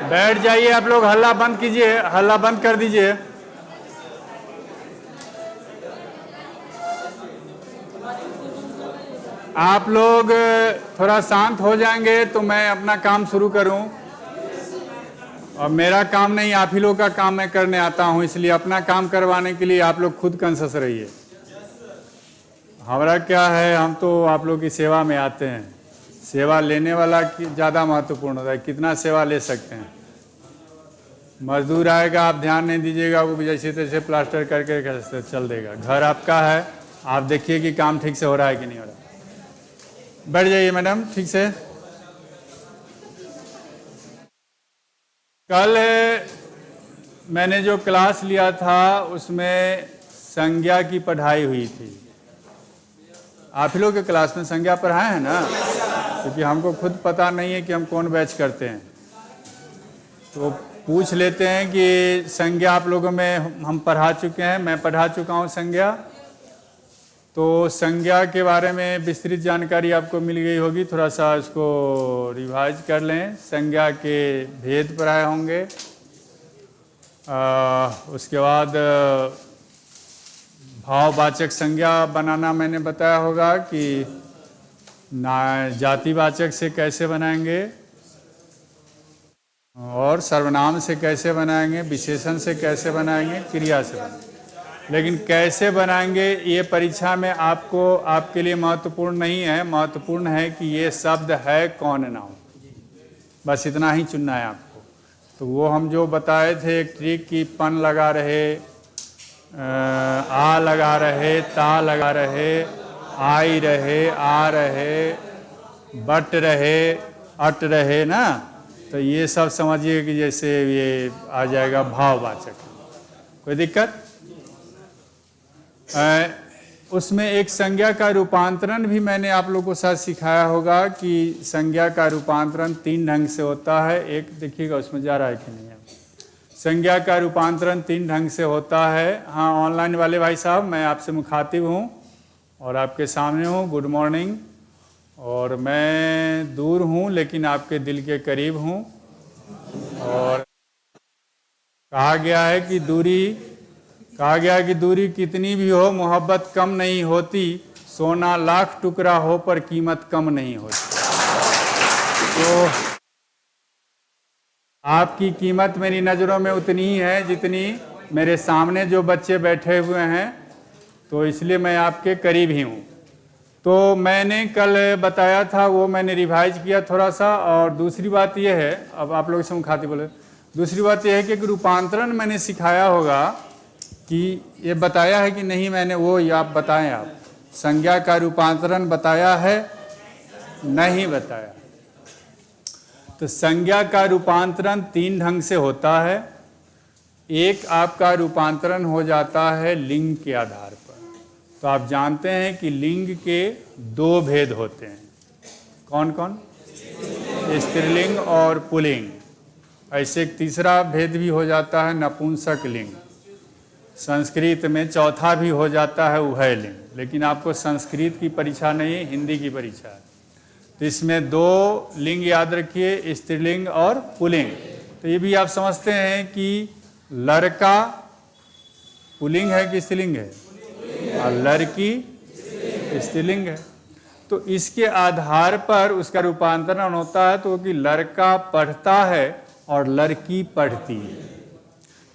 बैठ जाइए आप लोग, हल्ला बंद कीजिए, हल्ला बंद कर दीजिए। आप लोग थोड़ा शांत हो जाएंगे तो मैं अपना काम शुरू करूं। और मेरा काम नहीं, आप ही लोग का काम मैं करने आता हूं, इसलिए अपना काम करवाने के लिए आप लोग खुद कॉन्शियस रहिए। हमारा क्या है, हम तो आप लोग की सेवा में आते हैं। सेवा लेने वाला ज़्यादा महत्वपूर्ण होता है, कितना सेवा ले सकते हैं। मजदूर आएगा, आप ध्यान नहीं दीजिएगा, वो जैसे तैसे प्लास्टर करके चल देगा। घर आपका है, आप देखिए कि काम ठीक से हो रहा है कि नहीं हो रहा। बैठ जाइए मैडम, ठीक से। कल मैंने जो क्लास लिया था उसमें संज्ञा की पढ़ाई हुई थी। आप ही लोग के क्लास में संज्ञा पढ़ाए हैं ना, क्योंकि हमको खुद पता नहीं है कि हम कौन बैच करते हैं, तो पूछ लेते हैं कि संज्ञा आप लोगों में हम पढ़ा चुके हैं, मैं पढ़ा चुका हूँ संज्ञा। तो संज्ञा के बारे में विस्तृत जानकारी आपको मिल गई होगी, थोड़ा सा इसको रिवाइज कर लें। संज्ञा के भेद पढ़ाए होंगे। उसके बाद भाववाचक संज्ञा बनाना मैंने बताया होगा कि जातिवाचक से कैसे बनाएंगे और सर्वनाम से कैसे बनाएंगे, विशेषण से कैसे बनाएंगे, क्रिया से बनाएंगे। लेकिन कैसे बनाएंगे ये परीक्षा में आपको, आपके लिए महत्वपूर्ण नहीं है। महत्वपूर्ण है कि ये शब्द है कौन नाउन, बस इतना ही चुनना है आपको। तो वो हम जो बताए थे एक ट्रिक की, पन लगा रहे, आ लगा रहे, ता लगा रहे, आई रहे, आ रहे, बट रहे, अट रहे ना, तो ये सब समझिए कि जैसे ये आ जाएगा भाववाचक। कोई दिक्कत? उसमें एक संज्ञा का रूपांतरण भी मैंने आप लोगों को साथ सिखाया होगा कि संज्ञा का रूपांतरण 3 ढंग से होता है। एक देखिएगा उसमें जा रहा है कि नहीं है। संज्ञा का रूपांतरण 3 ढंग से होता है। हाँ, ऑनलाइन वाले भाई साहब, मैं आपसे मुखातिब हूँ और आपके सामने हूँ। Good morning. और मैं दूर हूँ लेकिन आपके दिल के करीब हूँ। और कहा गया है कि दूरी कितनी भी हो मोहब्बत कम नहीं होती, सोना लाख टुकड़ा हो पर कीमत कम नहीं होती। तो आपकी कीमत मेरी नज़रों में उतनी ही है जितनी मेरे सामने जो बच्चे बैठे हुए हैं, तो इसलिए मैं आपके करीब ही हूँ। तो मैंने कल बताया था, वो मैंने रिवाइज किया थोड़ा सा। और दूसरी बात यह है, अब आप लोग से मुखातिब बोले, दूसरी बात यह है कि रूपांतरण मैंने सिखाया होगा कि ये बताया है कि नहीं मैंने, वो या आप बताएं। आप संज्ञा का रूपांतरण बताया है, नहीं बताया? तो संज्ञा का रूपांतरण 3 ढंग से होता है। एक आपका रूपांतरण हो जाता है लिंग के आधार पर। तो आप जानते हैं कि लिंग के 2 भेद होते हैं। कौन कौन? स्त्रीलिंग और पुल्लिंग। ऐसे एक तीसरा भेद भी हो जाता है नपुंसक लिंग। संस्कृत में चौथा भी हो जाता है उभयलिंग। लेकिन आपको संस्कृत की परीक्षा नहीं, हिंदी की परीक्षा है। तो इसमें 2 लिंग याद रखिए, स्त्रीलिंग और पुल्लिंग। तो ये भी आप समझते हैं कि लड़का पुल्लिंग है कि स्त्रीलिंग है, और लड़की स्त्रीलिंग है। तो इसके आधार पर उसका रूपांतरण होता है, तो कि लड़का पढ़ता है और लड़की पढ़ती है।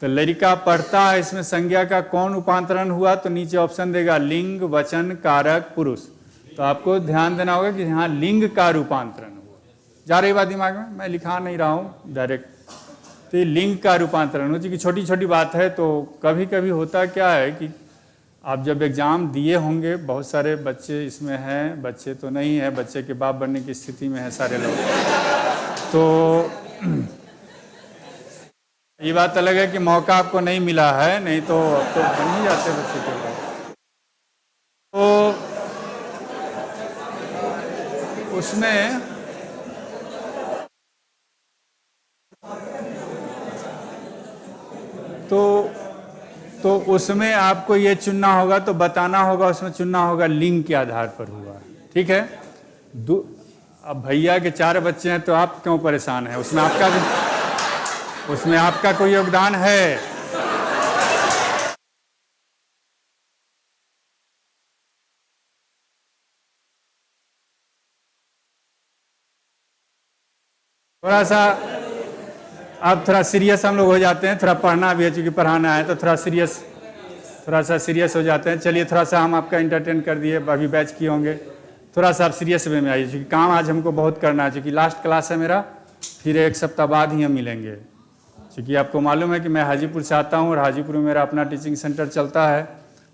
तो लड़का पढ़ता है, इसमें संज्ञा का कौन रूपांतरण हुआ? तो नीचे ऑप्शन देगा लिंग, वचन, कारक, पुरुष। तो आपको ध्यान देना होगा कि हाँ, लिंग का रूपांतरण हुआ। जा रही बात दिमाग में? मैं लिखा नहीं रहा हूँ डायरेक्ट। तो ये लिंग का रूपांतरण हो, क्योंकि छोटी छोटी बात है। तो कभी कभी होता क्या है कि आप जब एग्ज़ाम दिए होंगे, बहुत सारे बच्चे इसमें हैं, बच्चे तो नहीं है, बच्चे के बाप बनने की स्थिति में है सारे लोग। तो ये बात अलग है कि मौका आपको नहीं मिला है, नहीं तो अब तो बन ही जाते बच्चे के बाद। तो उसमें तो उसमें आपको ये चुनना होगा, तो बताना होगा, उसमें चुनना होगा लिंग के आधार पर हुआ। ठीक है? अब भैया के 4 बच्चे हैं तो आप क्यों परेशान हैं? उसमें आपका कोई योगदान है? थोड़ा सा अब थोड़ा सीरियस हम लोग हो जाते हैं, थोड़ा पढ़ना भी है, चूँकि पढ़ाना है तो थोड़ा सा सीरियस हो जाते हैं। चलिए थोड़ा सा हम आपका इंटरटेन कर दिए, अभी बैच किए होंगे, थोड़ा सा आप सीरियस वे में आइए, क्योंकि काम आज हमको बहुत करना है, क्योंकि लास्ट क्लास है मेरा, फिर 1 सप्ताह बाद ही हम मिलेंगे। क्योंकि आपको मालूम है कि मैं हाजीपुर से आता हूँ और हाजीपुर में मेरा अपना टीचिंग सेंटर चलता है,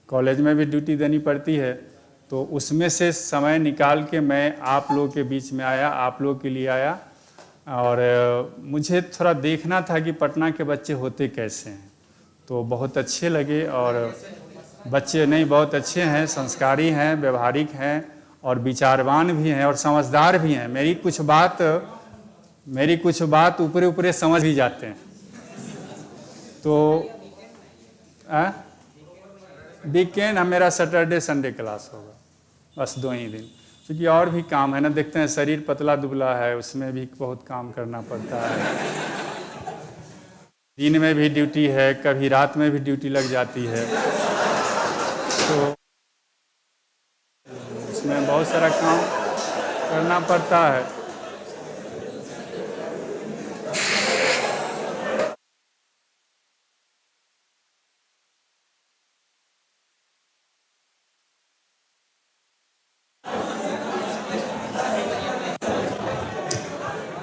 कॉलेज में भी ड्यूटी देनी पड़ती है, तो उसमें से समय निकाल के मैं आप लोगों के बीच में आया, आप लोगों के लिए आया। और मुझे थोड़ा देखना था कि पटना के बच्चे होते कैसे हैं, तो बहुत अच्छे लगे। और बच्चे नहीं बहुत अच्छे हैं, संस्कारी हैं, व्यवहारिक हैं और विचारवान भी हैं और समझदार भी हैं। मेरी कुछ बात ऊपरे समझ भी जाते हैं। तो वीकेंड मेरा सैटरडे संडे क्लास होगा, बस 2 ही दिन, क्योंकि और भी काम है ना। देखते हैं शरीर पतला दुबला है, उसमें भी बहुत काम करना पड़ता है। दिन में भी ड्यूटी है, कभी रात में भी ड्यूटी लग जाती है, तो उसमें बहुत सारा काम करना पड़ता है।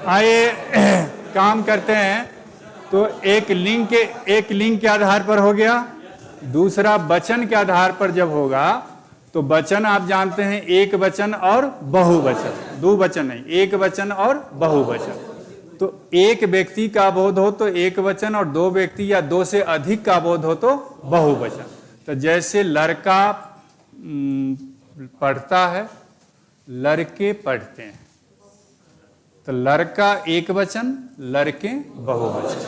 आइए काम करते हैं। तो एक लिंग के आधार पर हो गया, दूसरा वचन के आधार पर जब होगा तो वचन आप जानते हैं, एक वचन और बहुवचन, 2 वचन नहीं, एक वचन और बहुवचन। तो एक व्यक्ति का बोध हो तो एक वचन, और 2 व्यक्ति या 2 से अधिक का बोध हो तो बहुवचन। तो जैसे लड़का पढ़ता है, लड़के पढ़ते हैं, तो लड़का एक वचन, लड़के बहुवचन।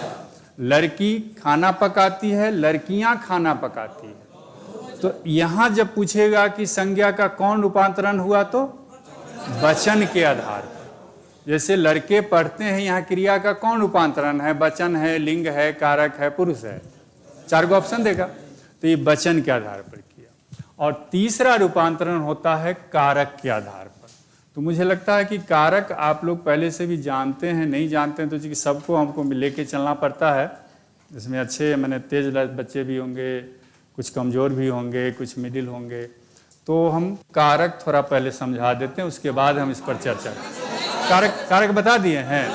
लड़की खाना पकाती है, लड़कियां खाना पकाती है। तो यहां जब पूछेगा कि संज्ञा का कौन रूपांतरण हुआ, तो वचन के आधार पर। जैसे लड़के पढ़ते हैं, यहाँ क्रिया का कौन रूपांतरण है? वचन है, लिंग है, कारक है, पुरुष है, 4 गो ऑप्शन देगा, तो ये वचन के आधार पर किया। और तीसरा रूपांतरण होता है कारक के आधार पर। तो मुझे लगता है कि कारक आप लोग पहले से भी जानते हैं, नहीं जानते हैं तो चूँकि सबको हमको लेके चलना पड़ता है। इसमें अच्छे मैंने तेज बच्चे भी होंगे, कुछ कमज़ोर भी होंगे, कुछ मिडिल होंगे, तो हम कारक थोड़ा पहले समझा देते हैं, उसके बाद हम इस पर चर्चा करें। कारक बता दिए हैं?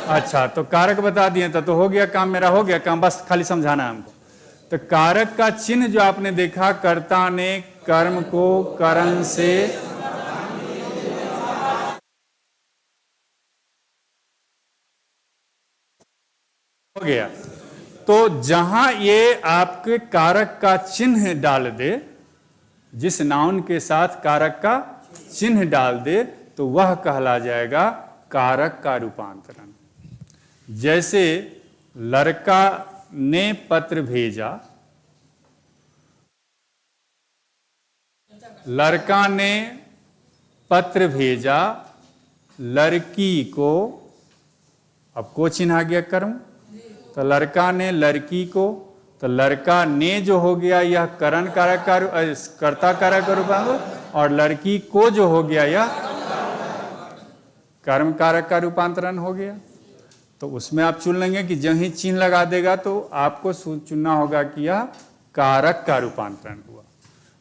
अच्छा, तो कारक बता दिए तो हो गया काम, मेरा हो गया काम, बस खाली समझाना है हमको। तो कारक का चिन्ह जो आपने देखा, कर्ता ने कर्म को करण से हो गया। तो जहां ये आपके कारक का चिन्ह डाल दे, जिस नाउन के साथ कारक का चिन्ह डाल दे, तो वह कहला जाएगा कारक का रूपांतरण। जैसे लड़का ने पत्र भेजा, लड़का ने पत्र भेजा, लड़की को, अब को चिन्ह आ गया कर्म, तो लड़का ने लड़की को, तो लड़का ने जो हो गया यह करण कारक का कर्ता कारक का रूपांतरण, और लड़की को जो हो गया यह कर्म कारक का रूपांतरण हो गया। तो उसमें आप चुन लेंगे कि जब ही चिन्ह लगा देगा तो आपको चुनना होगा कि यह कारक का रूपांतरण हुआ।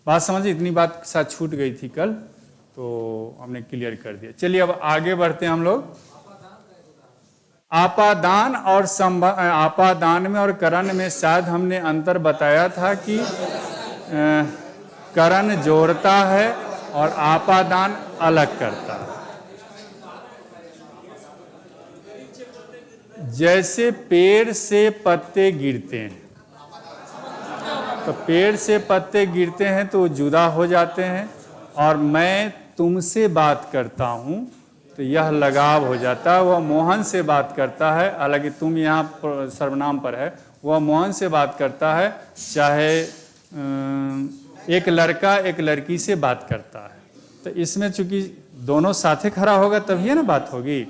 बात समझिए, इतनी बात साथ छूट गई थी कल, तो हमने क्लियर कर दिया। चलिए अब आगे बढ़ते हैं हम लोग। आपादान और आपादान में और करण में शायद हमने अंतर बताया था कि करण जोड़ता है और आपादान अलग करता है। जैसे पेड़ से पत्ते गिरते हैं, तो पेड़ से पत्ते गिरते हैं तो जुदा हो जाते हैं, और मैं तुमसे बात करता हूं तो यह लगाव हो जाता है। वह मोहन से बात करता है, हालांकि तुम यहाँ सर्वनाम पर है, वह मोहन से बात करता है, चाहे एक लड़का एक लड़की से बात करता है। तो इसमें चूंकि दोनों साथे खड़ा होगा तभी है ना बात होगी।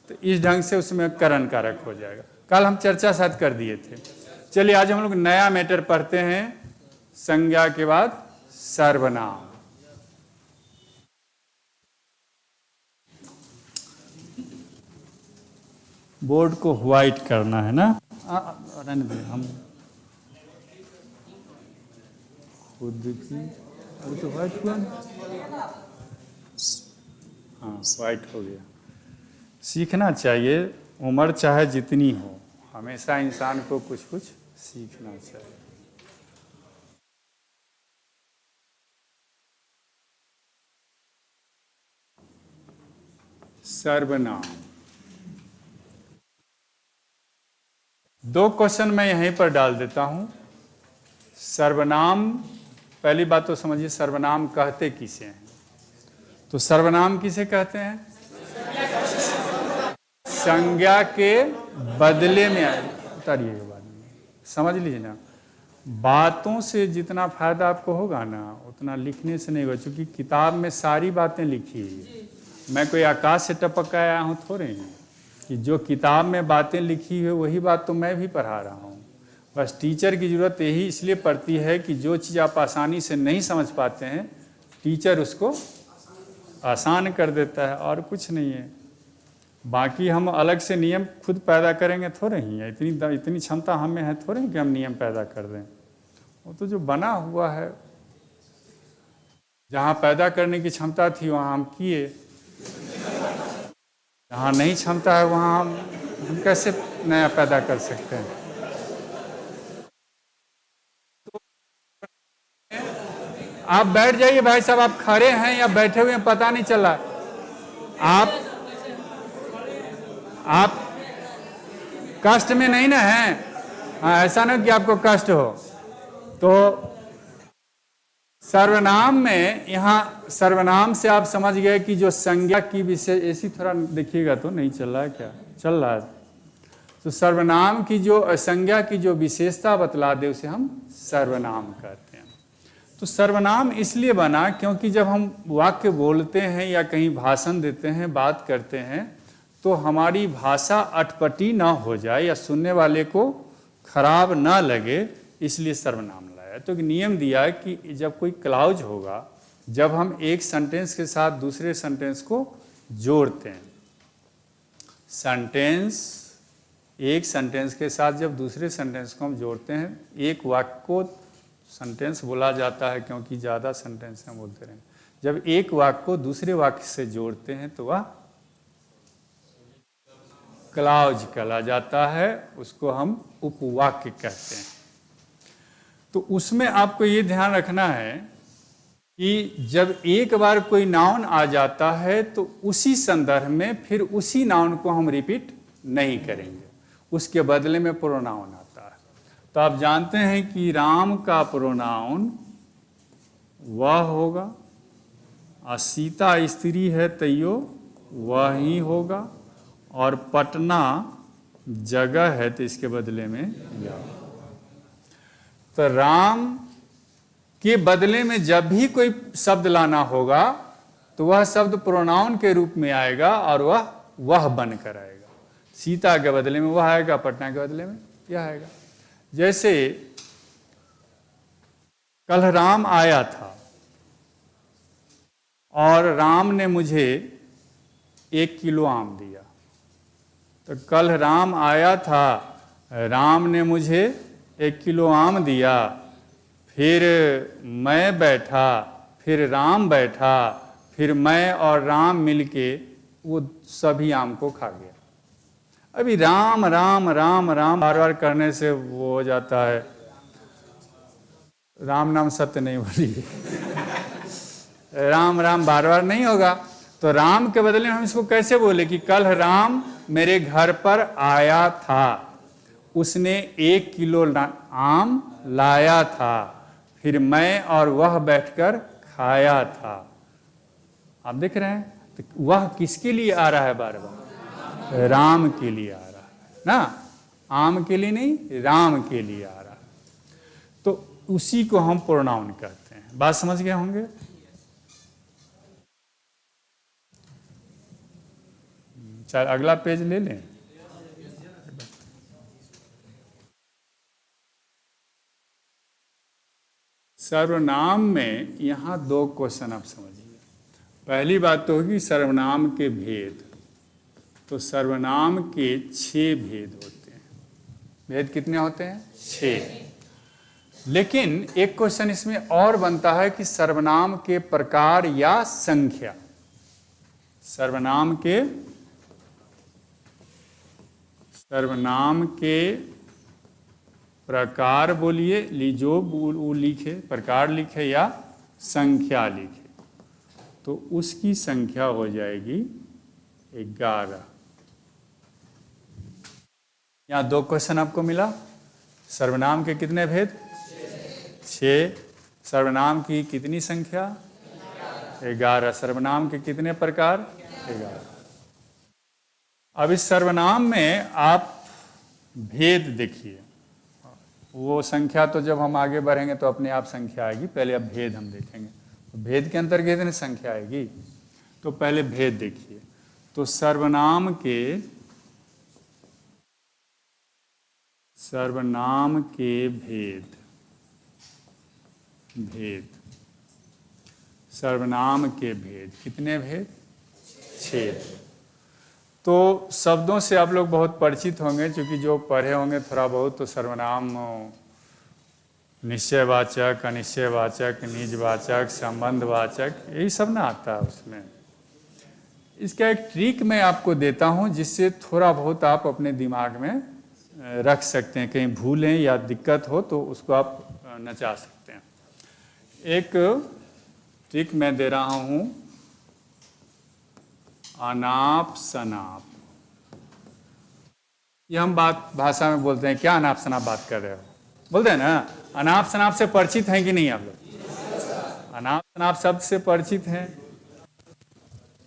तो इस ढंग से उसमें करण कारक हो जाएगा। कल हम चर्चा साथ कर दिए थे। चलिए आज हम लोग नया मैटर पढ़ते हैं। संज्ञा के बाद सर्वनाम। बोर्ड को व्हाइट करना है ना। रहने दे, हम खुद की अभी तो व्हाइट हुआ ना। हाँ व्हाइट हो गया। सीखना चाहिए, उम्र चाहे जितनी हो, हमेशा इंसान को कुछ कुछ सीखना चाहिए। सर्वनाम। दो क्वेश्चन मैं यहीं पर डाल देता हूं। सर्वनाम, पहली बात तो समझिए सर्वनाम कहते किसे हैं। तो सर्वनाम किसे कहते हैं? संज्ञा के बदले में आए। उतारिएगा बाद में, समझ लीजिए ना। बातों से जितना फायदा आपको होगा ना उतना लिखने से नहीं होगा, क्योंकि किताब में सारी बातें लिखी है। मैं कोई आकाश से टपक के आया हूँ थोड़े हैं कि जो किताब में बातें लिखी है वही बात तो मैं भी पढ़ा रहा हूँ। बस टीचर की ज़रूरत यही इसलिए पड़ती है कि जो चीज़ आप आसानी से नहीं समझ पाते हैं टीचर उसको आसान कर देता है, और कुछ नहीं है। बाकी हम अलग से नियम खुद पैदा करेंगे थोड़े ही है। इतनी क्षमता हमें है थोड़े ही कि हम नियम पैदा कर दें। वो तो जो बना हुआ है, जहाँ पैदा करने की क्षमता थी वहाँ हम किए, जहाँ नहीं क्षमता है वहाँ हम कैसे नया पैदा कर सकते हैं। तो आप बैठ जाइए भाई साहब, आप खड़े हैं या बैठे हुए हैं पता नहीं चला। आप कष्ट में नहीं ना हैं। हाँ, ऐसा ना कि आपको कष्ट हो। तो सर्वनाम में, यहाँ सर्वनाम से आप समझ गए कि जो संज्ञा की विशेष, ऐसी थोड़ा देखिएगा तो नहीं चल रहा है क्या? चल रहा है। तो सर्वनाम की जो संज्ञा की जो विशेषता बतला दे उसे हम सर्वनाम कहते हैं। तो सर्वनाम इसलिए बना क्योंकि जब हम वाक्य बोलते हैं या कहीं भाषण देते हैं, बात करते हैं, तो हमारी भाषा अटपटी ना हो जाए या सुनने वाले को खराब ना लगे, इसलिए सर्वनाम लाया। तो नियम दिया है कि जब कोई क्लाउज होगा, जब हम एक सेंटेंस के साथ दूसरे सेंटेंस को जोड़ते हैं, एक सेंटेंस के साथ जब दूसरे सेंटेंस को हम जोड़ते हैं, एक वाक्य को सेंटेंस बोला जाता है क्योंकि ज़्यादा सेंटेंस हम बोलते रहें। जब एक वाक्य को दूसरे वाक्य से जोड़ते हैं तो वह क्लाउज कहला जाता है, उसको हम उपवाक्य कहते हैं। तो उसमें आपको ये ध्यान रखना है कि जब एक बार कोई नाउन आ जाता है तो उसी संदर्भ में फिर उसी नाउन को हम रिपीट नहीं करेंगे, उसके बदले में प्रोनाउन आता है। तो आप जानते हैं कि राम का प्रोनाउन वह होगा, और सीता स्त्री है तैयो वह ही होगा, और पटना जगह है तो इसके बदले में या। तो राम के बदले में जब भी कोई शब्द लाना होगा तो वह शब्द प्रोनाउन के रूप में आएगा और वह बनकर आएगा। सीता के बदले में वह आएगा, पटना के बदले में यह आएगा। जैसे कल राम आया था और राम ने मुझे 1 किलो आम दिया। तो कल राम आया था, राम ने मुझे 1 किलो आम दिया, फिर मैं बैठा, फिर राम बैठा, फिर मैं और राम मिलके वो सभी आम को खा गया। अभी राम राम राम राम बार बार करने से वो हो जाता है, राम नाम सत्य नहीं बोलिए। राम राम बार बार नहीं होगा। तो राम के बदले में हम इसको कैसे बोले कि कल राम मेरे घर पर आया था, उसने 1 किलो आम लाया था, फिर मैं और वह बैठकर खाया था। आप देख रहे हैं, तो वह किसके लिए आ रहा है बार बार? राम के लिए आ रहा है ना, आम के लिए नहीं, राम के लिए आ रहा है। तो उसी को हम प्रोनाउन कहते हैं। बात समझ गए होंगे? चल अगला पेज ले लें। सर्वनाम में यहाँ 2 क्वेश्चन आप समझिए। पहली बात तो होगी सर्वनाम के भेद। तो सर्वनाम के 6 भेद होते हैं। भेद कितने होते हैं? 6। लेकिन एक क्वेश्चन इसमें और बनता है कि सर्वनाम के प्रकार या संख्या। सर्वनाम के प्रकार बोलिए, लीजो वो लिखे, प्रकार लिखे या संख्या लिखे, तो उसकी संख्या हो जाएगी 11। यहाँ 2 क्वेश्चन आपको मिला। सर्वनाम के कितने भेद? 6। सर्वनाम की कितनी संख्या? 11। सर्वनाम के कितने प्रकार? 11। अब इस सर्वनाम में आप भेद देखिए। वो संख्या तो जब हम आगे बढ़ेंगे तो अपने आप संख्या आएगी, पहले अब भेद हम देखेंगे। तो भेद के अंतर्गत कितनी संख्या आएगी, तो पहले भेद देखिए। तो सर्वनाम के भेद सर्वनाम के भेद कितने भेद? 6। तो शब्दों से आप लोग बहुत परिचित होंगे, क्योंकि जो पढ़े होंगे थोड़ा बहुत, तो सर्वनाम निश्चयवाचक, अनिश्चयवाचक, निजवाचक, संबंधवाचक, यही सब ना आता है उसमें। इसका एक ट्रिक मैं आपको देता हूं, जिससे थोड़ा बहुत आप अपने दिमाग में रख सकते हैं। कहीं भूलें या दिक्कत हो तो उसको आप नचा सकते हैं। एक ट्रिक मैं दे रहा हूं, अनाप शनाप। ये हम बात भाषा में बोलते हैं, क्या अनाप शनाप बात कर रहे हो, बोलते हैं ना। अनाप शनाप से परिचित हैं कि नहीं आप लोग? अनाप शनाप शब्द से परिचित हैं।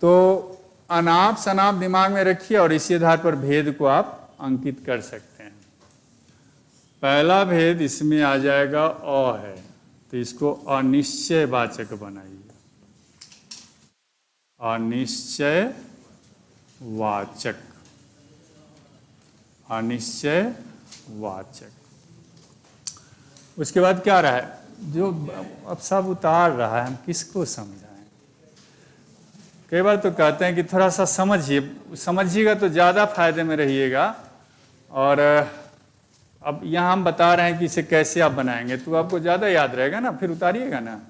तो अनाप शनाप दिमाग में रखिए और इसी आधार पर भेद को आप अंकित कर सकते हैं। पहला भेद इसमें आ जाएगा अ है, तो इसको अनिश्चयवाचक बनाइए। अनिश्चयवाचक। उसके बाद क्या रहा है, जो अब सब उतार रहा है, हम किसको समझाएं। कई बार तो कहते हैं कि थोड़ा सा समझिएगा तो ज़्यादा फायदे में रहिएगा। और अब यहाँ हम बता रहे हैं कि इसे कैसे आप बनाएंगे, तो आपको ज़्यादा याद रहेगा ना, फिर उतारिएगा ना।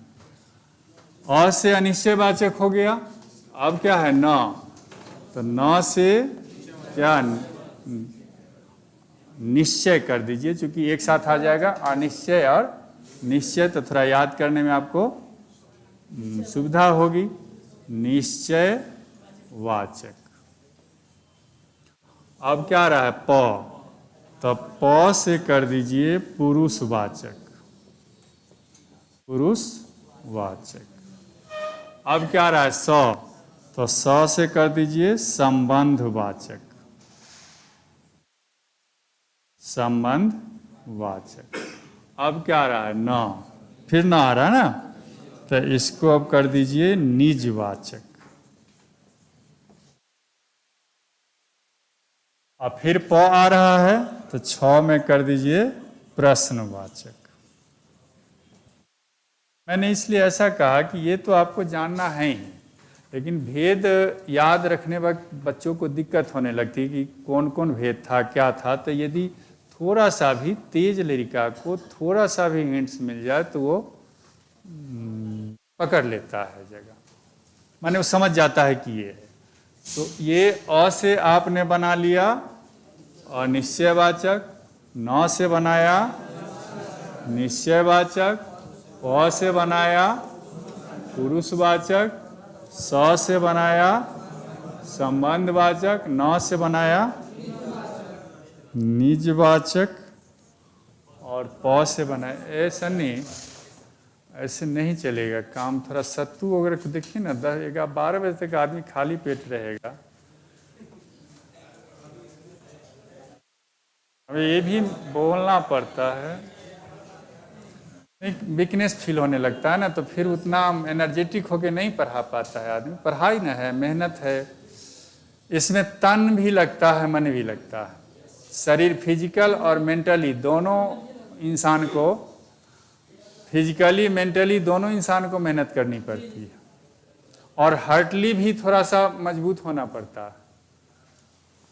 अ से अनिश्चयवाचक हो गया। अब क्या है? न। तो न से क्या? निश्चय कर दीजिए, क्योंकि एक साथ आ जाएगा अनिश्चय और निश्चय, तो थोड़ा याद करने में आपको सुविधा होगी। निश्चयवाचक। अब क्या रहा है? प। तो प से कर दीजिए पुरुषवाचक। पुरुषवाचक। अब क्या रहा है? स। तो स से कर दीजिए संबंधवाचक। संबंधवाचक। अब क्या रहा है? न। फिर न आ रहा है ना, तो इसको अब कर दीजिए निजवाचक। अब फिर प आ रहा है, तो 6 में कर दीजिए प्रश्नवाचक। मैंने इसलिए ऐसा कहा कि ये तो आपको जानना है ही, लेकिन भेद याद रखने वक्त बच्चों को दिक्कत होने लगती है कि कौन कौन भेद था, क्या था। तो यदि थोड़ा सा भी तेज लड़का को थोड़ा सा भी हिंट्स मिल जाए तो वो पकड़ लेता है जगह, माने वो समझ जाता है कि ये है। तो ये अ से आपने बना लिया अनिश्चयवाचक, न से बनाया निश्चयवाचक, प से बनाया पुरुषवाचक, स से बनाया संबंधवाचक, न से बनाया निजवाचक, और प से बनाया। ऐसा नहीं, ऐसे नहीं चलेगा काम। थोड़ा सत्तू वगैरह को देखिए ना, 10-12 बजे तक आदमी खाली पेट रहेगा। अब ये भी बोलना पड़ता है, वीकनेस फील होने लगता है ना, तो फिर उतना एनर्जेटिक होके नहीं पढ़ा पाता है आदमी। पढ़ाई ना है, मेहनत है, इसमें तन भी लगता है, मन भी लगता है। शरीर फिजिकल और मेंटली दोनों इंसान को, फिजिकली मेंटली दोनों इंसान को मेहनत करनी पड़ती है, और हार्टली भी थोड़ा सा मजबूत होना पड़ता है।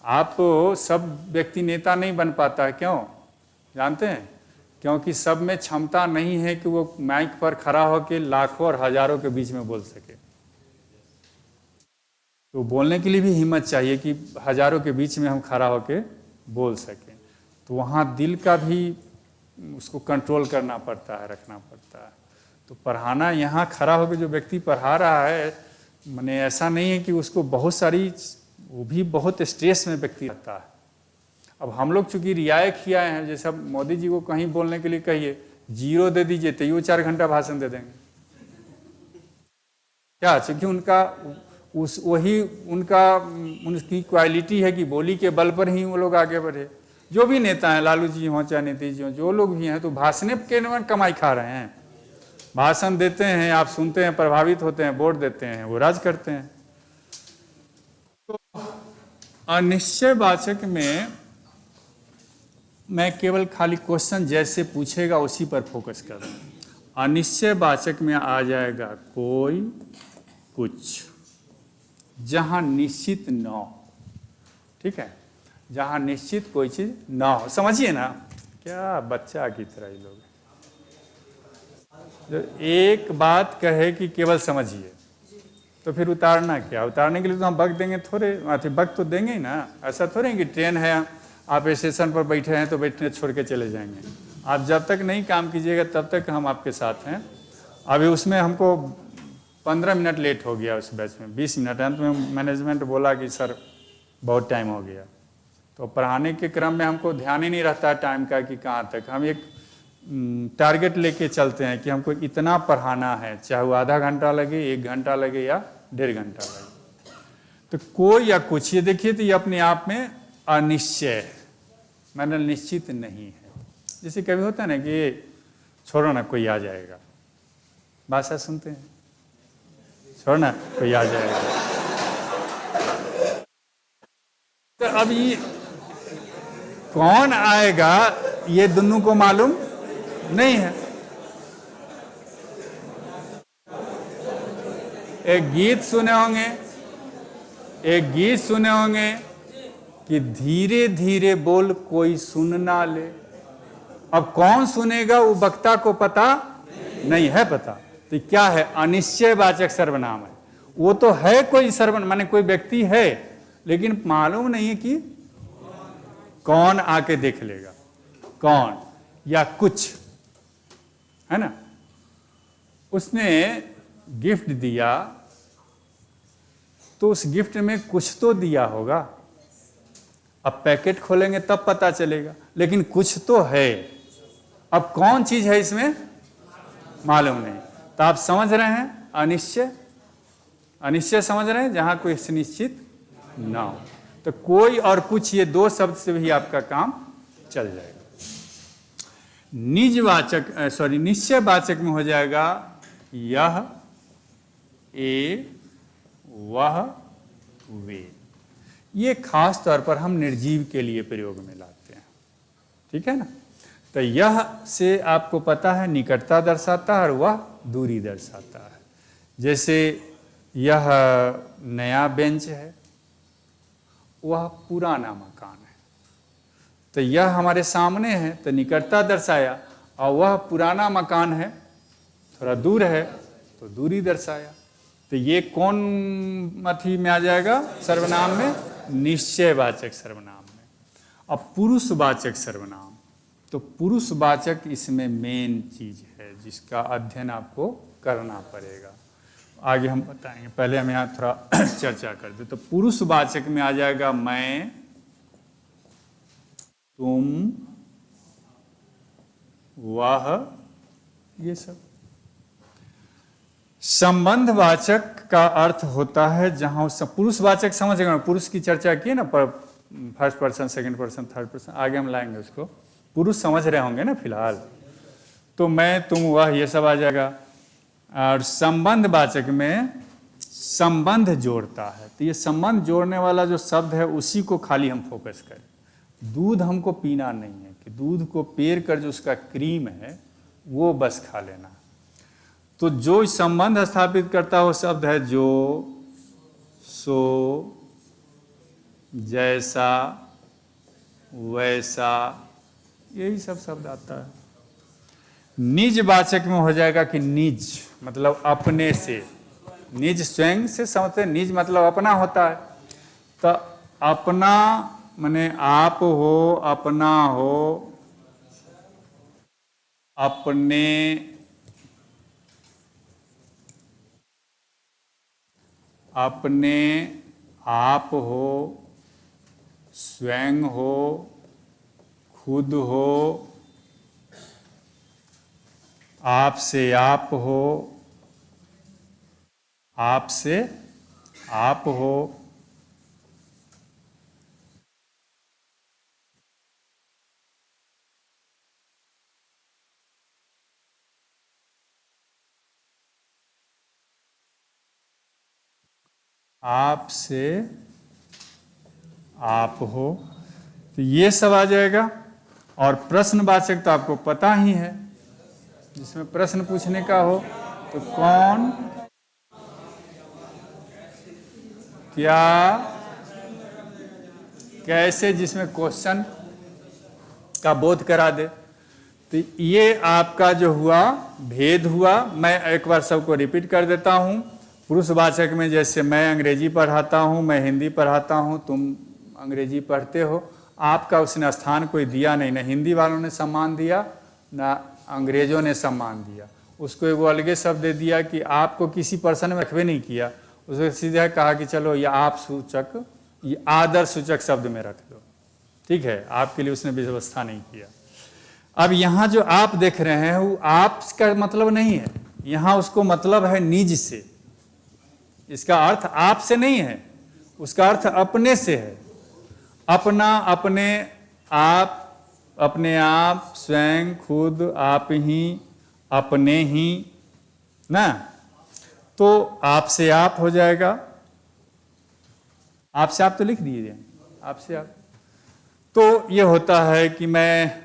आप सब व्यक्ति नेता नहीं बन पाता है, क्यों जानते हैं? क्योंकि सब में क्षमता नहीं है कि वो माइक पर खड़ा होकर लाखों और हजारों के बीच में बोल सके। तो बोलने के लिए भी हिम्मत चाहिए कि हजारों के बीच में हम खड़ा होकर बोल सकें। तो वहाँ दिल का भी उसको कंट्रोल करना पड़ता है, रखना पड़ता है। तो पढ़ाना, यहाँ खड़ा होकर जो व्यक्ति पढ़ा रहा है, माने ऐसा नहीं है कि उसको बहुत सारी, वो भी बहुत स्ट्रेस में व्यक्ति रहता है। अब हम लोग चूंकि रियायत किए हैं, जैसे मोदी जी को कहीं बोलने के लिए कहिए 0 दे दीजिए तो वो 4 घंटा भाषण दे देंगे। क्या? क्योंकि उनका वही उनकी क्वालिटी है कि बोली के बल पर ही वो लोग आगे बढ़े। जो भी नेता हैं, लालू जी हों चाहे नीतीश जी हों, जो लोग भी हैं, तो भाषण के कमाई खा रहे हैं। भाषण देते हैं, आप सुनते हैं, प्रभावित होते हैं, वोट देते हैं, वो राज करते हैं। तो अनिश्चयवाचक में मैं केवल खाली क्वेश्चन जैसे पूछेगा उसी पर फोकस कर रहा हूं। अनिश्चयवाचक में आ जाएगा कोई, कुछ, जहां निश्चित न हो। ठीक है, जहां निश्चित कोई चीज ना हो। समझिए ना, क्या बच्चा की तरह ही लोग जो एक बात कहे कि केवल समझिए, तो फिर उतारना क्या? उतारने के लिए तो हम वक्त देंगे थोड़े, वक्त तो देंगे ही ना। ऐसा थोड़े कि ट्रेन है, आप स्टेशन पर बैठे हैं तो बैठने छोड़ के चले जाएंगे। आप जब तक नहीं काम कीजिएगा तब तक हम आपके साथ हैं। अभी उसमें हमको 15 मिनट लेट हो गया उस बैच में, 20 मिनट। अंत में मैनेजमेंट बोला कि सर बहुत टाइम हो गया। तो पढ़ाने के क्रम में हमको ध्यान ही नहीं रहता टाइम का कि कहाँ तक। हम एक टारगेट लेके चलते हैं कि हमको इतना पढ़ाना है, चाहे वो आधा घंटा लगे, 1 घंटा लगे या 1.5 घंटा लगे। तो कोई या कुछ, ये देखिए तो ये अपने आप में अनिश्चय है, मैंने निश्चित नहीं है। जैसे कभी होता है ना कि छोड़ो ना कोई आ जाएगा, भाषा सुनते हैं, छोड़ो ना कोई आ जाएगा। तो अब ये कौन आएगा ये दोनों को मालूम नहीं है। एक गीत सुने होंगे कि धीरे धीरे बोल कोई सुन ना ले। अब कौन सुनेगा वो वक्ता को पता नहीं है पता। तो क्या है? अनिश्चयवाचक सर्वनाम है। वो तो है कोई सर्वनाम, माने कोई व्यक्ति है, लेकिन मालूम नहीं है कि कौन आके देख लेगा, कौन या कुछ, है ना। उसने गिफ्ट दिया तो उस गिफ्ट में कुछ तो दिया होगा। अब पैकेट खोलेंगे तब पता चलेगा, लेकिन कुछ तो है। अब कौन चीज है इसमें मालूम नहीं। तो आप समझ रहे हैं अनिश्चय समझ रहे हैं, जहां कोई सुनिश्चित ना हो। तो कोई और कुछ, ये 2 शब्द से भी आपका काम चल जाएगा। निश्चयवाचक में हो जाएगा यह, ए, वह, वे। ये खास तौर पर हम निर्जीव के लिए प्रयोग में लाते हैं। ठीक है ना। तो यह से आपको पता है निकटता दर्शाता है और वह दूरी दर्शाता है। जैसे यह नया बेंच है, वह पुराना मकान है। तो यह हमारे सामने है तो निकटता दर्शाया, और वह पुराना मकान है, थोड़ा दूर है तो दूरी दर्शाया। तो ये कौन मथी में आ जाएगा? सर्वनाम में, निश्चयवाचक सर्वनाम में। अब पुरुषवाचक सर्वनाम, तो पुरुषवाचक इसमें मेन चीज है जिसका अध्ययन आपको करना पड़ेगा। आगे हम बताएंगे, पहले हम यहाँ थोड़ा चर्चा कर दे। तो पुरुषवाचक में आ जाएगा मैं, तुम, वह, ये सब। संबंधवाचक का अर्थ होता है जहां पुरुषवाचक समझ गए, पुरुष की चर्चा की ना, पर first person, second person, third person, आगे हम लाएंगे उसको। पुरुष समझ रहे होंगे ना फिलहाल। तो मैं, तुम, वह, ये सब आ जाएगा। और संबंधवाचक में संबंध जोड़ता है। तो ये संबंध जोड़ने वाला जो शब्द है उसी को खाली हम फोकस करें। दूध हमको पीना नहीं है कि दूध को पेर कर जो उसका क्रीम है वो बस खा लेना। तो जो संबंध स्थापित करता वो शब्द है जो, सो, जैसा, वैसा, यही सब शब्द आता है। निज वाचक में हो जाएगा कि निज मतलब अपने से, निज स्वयं से समझते, निज मतलब अपना होता है। तो अपना माने आप हो, अपना हो, अपने, अपने आप हो, स्वयं हो, खुद हो, आप से आप हो, आप से आप हो, आप से आप हो, तो ये सब आ जाएगा। और प्रश्नवाचक तो आपको पता ही है, जिसमें प्रश्न पूछने का हो तो कौन, क्या, कैसे, जिसमें क्वेश्चन का बोध करा दे। तो ये आपका जो हुआ भेद हुआ। मैं एक बार सबको रिपीट कर देता हूँ। पुरुषवाचक में जैसे मैं अंग्रेजी पढ़ाता हूँ, मैं हिंदी पढ़ाता हूँ, तुम अंग्रेजी पढ़ते हो, आपका उसने स्थान कोई दिया नहीं, ना हिंदी वालों ने सम्मान दिया ना अंग्रेजों ने सम्मान दिया। उसको एक अलगे शब्द दे दिया कि आपको किसी पर्सन में रखवे नहीं किया, उसको सीधा कहा कि चलो ये आप सूचक, ये आदर सूचक शब्द में रख दो, ठीक है, आपके लिए उसने व्यवस्था नहीं किया। अब यहाँ जो आप देख रहे हैं वो आप का मतलब नहीं है, यहाँ उसको मतलब है निज से। इसका अर्थ आप से नहीं है, उसका अर्थ अपने से है। अपना, अपने आप, अपने आप, स्वयं, खुद, आप ही, अपने ही ना। तो आपसे आप हो जाएगा, आपसे आप तो लिख दीजिए, आपसे आप। तो ये होता है कि मैं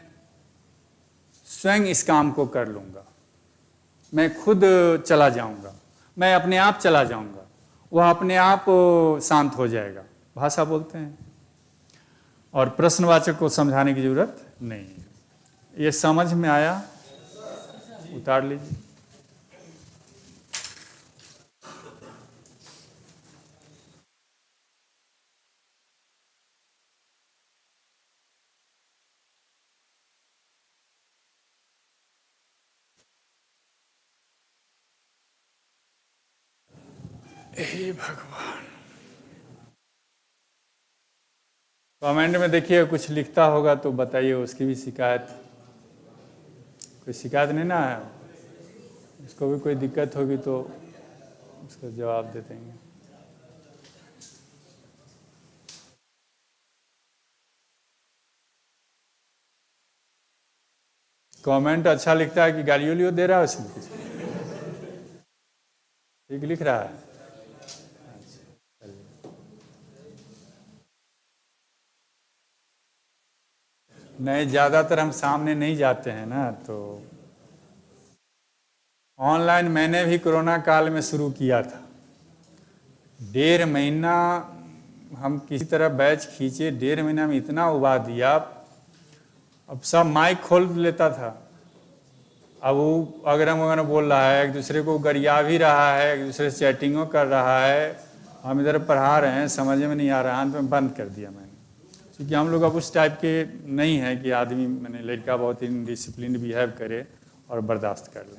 स्वयं इस काम को कर लूँगा, मैं खुद चला जाऊँगा, मैं अपने आप चला जाऊँगा, वह अपने आप शांत हो जाएगा, भाषा बोलते हैं। और प्रश्नवाचक को समझाने की जरूरत नहीं है। ये समझ में आया? उतार लीजिए। हे भगवान, कमेंट में देखिए कुछ लिखता होगा तो बताइए, उसकी भी शिकायत, कोई शिकायत नहीं ना है, उसको भी कोई दिक्कत होगी तो उसका जवाब दे देंगे। कमेंट अच्छा लिखता है कि गाली उलियो दे रहा है उसमें कुछ? ठीक लिख रहा है। नहीं, ज़्यादातर हम सामने नहीं जाते हैं ना, तो ऑनलाइन मैंने भी कोरोना काल में शुरू किया था। 1.5 महीना हम किसी तरह बैच खींचे, 1.5 महीना में इतना उबा दिया, अब सब माइक खोल लेता था। अब वो अगरम वगरम बोल रहा है, एक दूसरे को गरिया भी रहा है, एक दूसरे से चैटिंगों कर रहा है, हम इधर पढ़ा रहे हैं, समझ में नहीं आ रहा, अंत में बंद कर दिया मैंने। क्योंकि हम लोग अब उस टाइप के नहीं है कि आदमी मैंने लड़का बहुत ही डिसिप्लिन बिहेव करे और बर्दाश्त कर ले।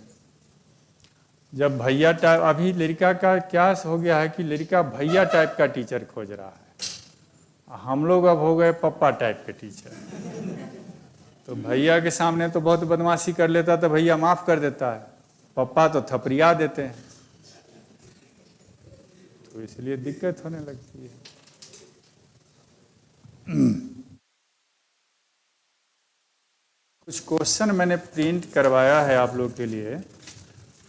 जब भैया टाइप, अभी लड़का का क्या हो गया है कि लड़का भैया टाइप का टीचर खोज रहा है, हम लोग अब हो गए पप्पा टाइप के टीचर। तो भैया के सामने तो बहुत बदमाशी कर लेता तो भैया माफ कर देता है, पप्पा तो थपरिया देते हैं, तो इसलिए दिक्कत होने लगती है। कुछ क्वेश्चन मैंने प्रिंट करवाया है आप लोग के लिए,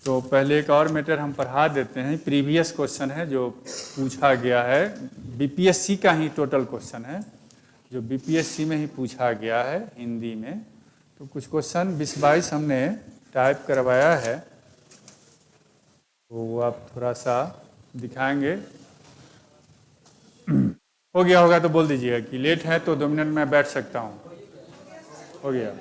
तो पहले एक और मैटर हम पढ़ा देते हैं। प्रीवियस क्वेश्चन है जो पूछा गया है, बीपीएससी का ही टोटल क्वेश्चन है जो बीपीएससी में ही पूछा गया है हिंदी में। तो कुछ क्वेश्चन 20-22 हमने टाइप करवाया है, तो वो आप थोड़ा सा दिखाएंगे। हो गया होगा तो बोल दीजिएगा कि लेट है, तो 2 मिनट में बैठ सकता हूँ। हो गया।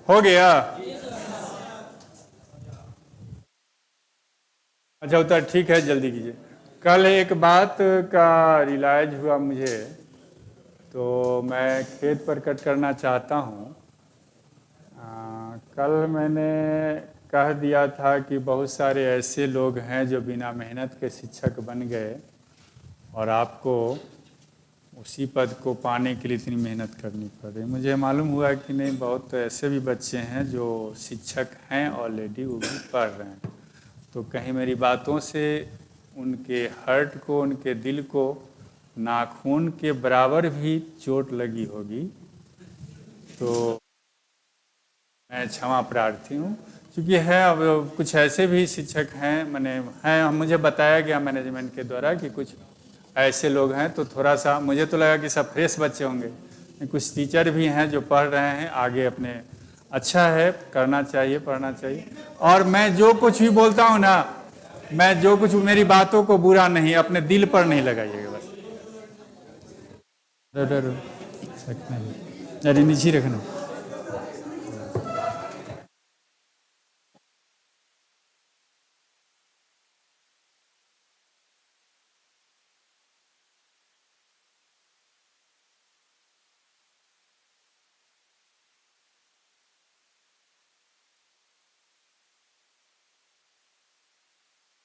हो गया। अच्छा उत्तर ठीक है, जल्दी कीजिए। कल एक बात का रियलाइज हुआ मुझे, तो मैं खेद प्रकट करना चाहता हूँ। कल मैंने कह दिया था कि बहुत सारे ऐसे लोग हैं जो बिना मेहनत के शिक्षक बन गए, और आपको उसी पद को पाने के लिए इतनी मेहनत करनी पड़ रही। मुझे मालूम हुआ कि नहीं, बहुत ऐसे भी बच्चे हैं जो शिक्षक हैं ऑलरेडी, वो भी पढ़ रहे हैं। तो कहीं मेरी बातों से उनके हर्ट को, उनके दिल को नाखून के बराबर भी चोट लगी होगी, तो मैं क्षमा प्रार्थी हूँ। क्योंकि है अब कुछ ऐसे भी शिक्षक हैं, मैंने हैं, मुझे बताया गया मैनेजमेंट के द्वारा कि कुछ ऐसे लोग हैं, तो थोड़ा सा मुझे तो लगा कि सब फ्रेश बच्चे होंगे। कुछ टीचर भी हैं जो पढ़ रहे हैं आगे अपने। अच्छा है, करना चाहिए, पढ़ना चाहिए। और मैं जो कुछ भी बोलता हूँ ना, मैं जो कुछ, मेरी बातों को बुरा नहीं, अपने दिल पर नहीं लगाइएगा बस। अरे नीचे रखना।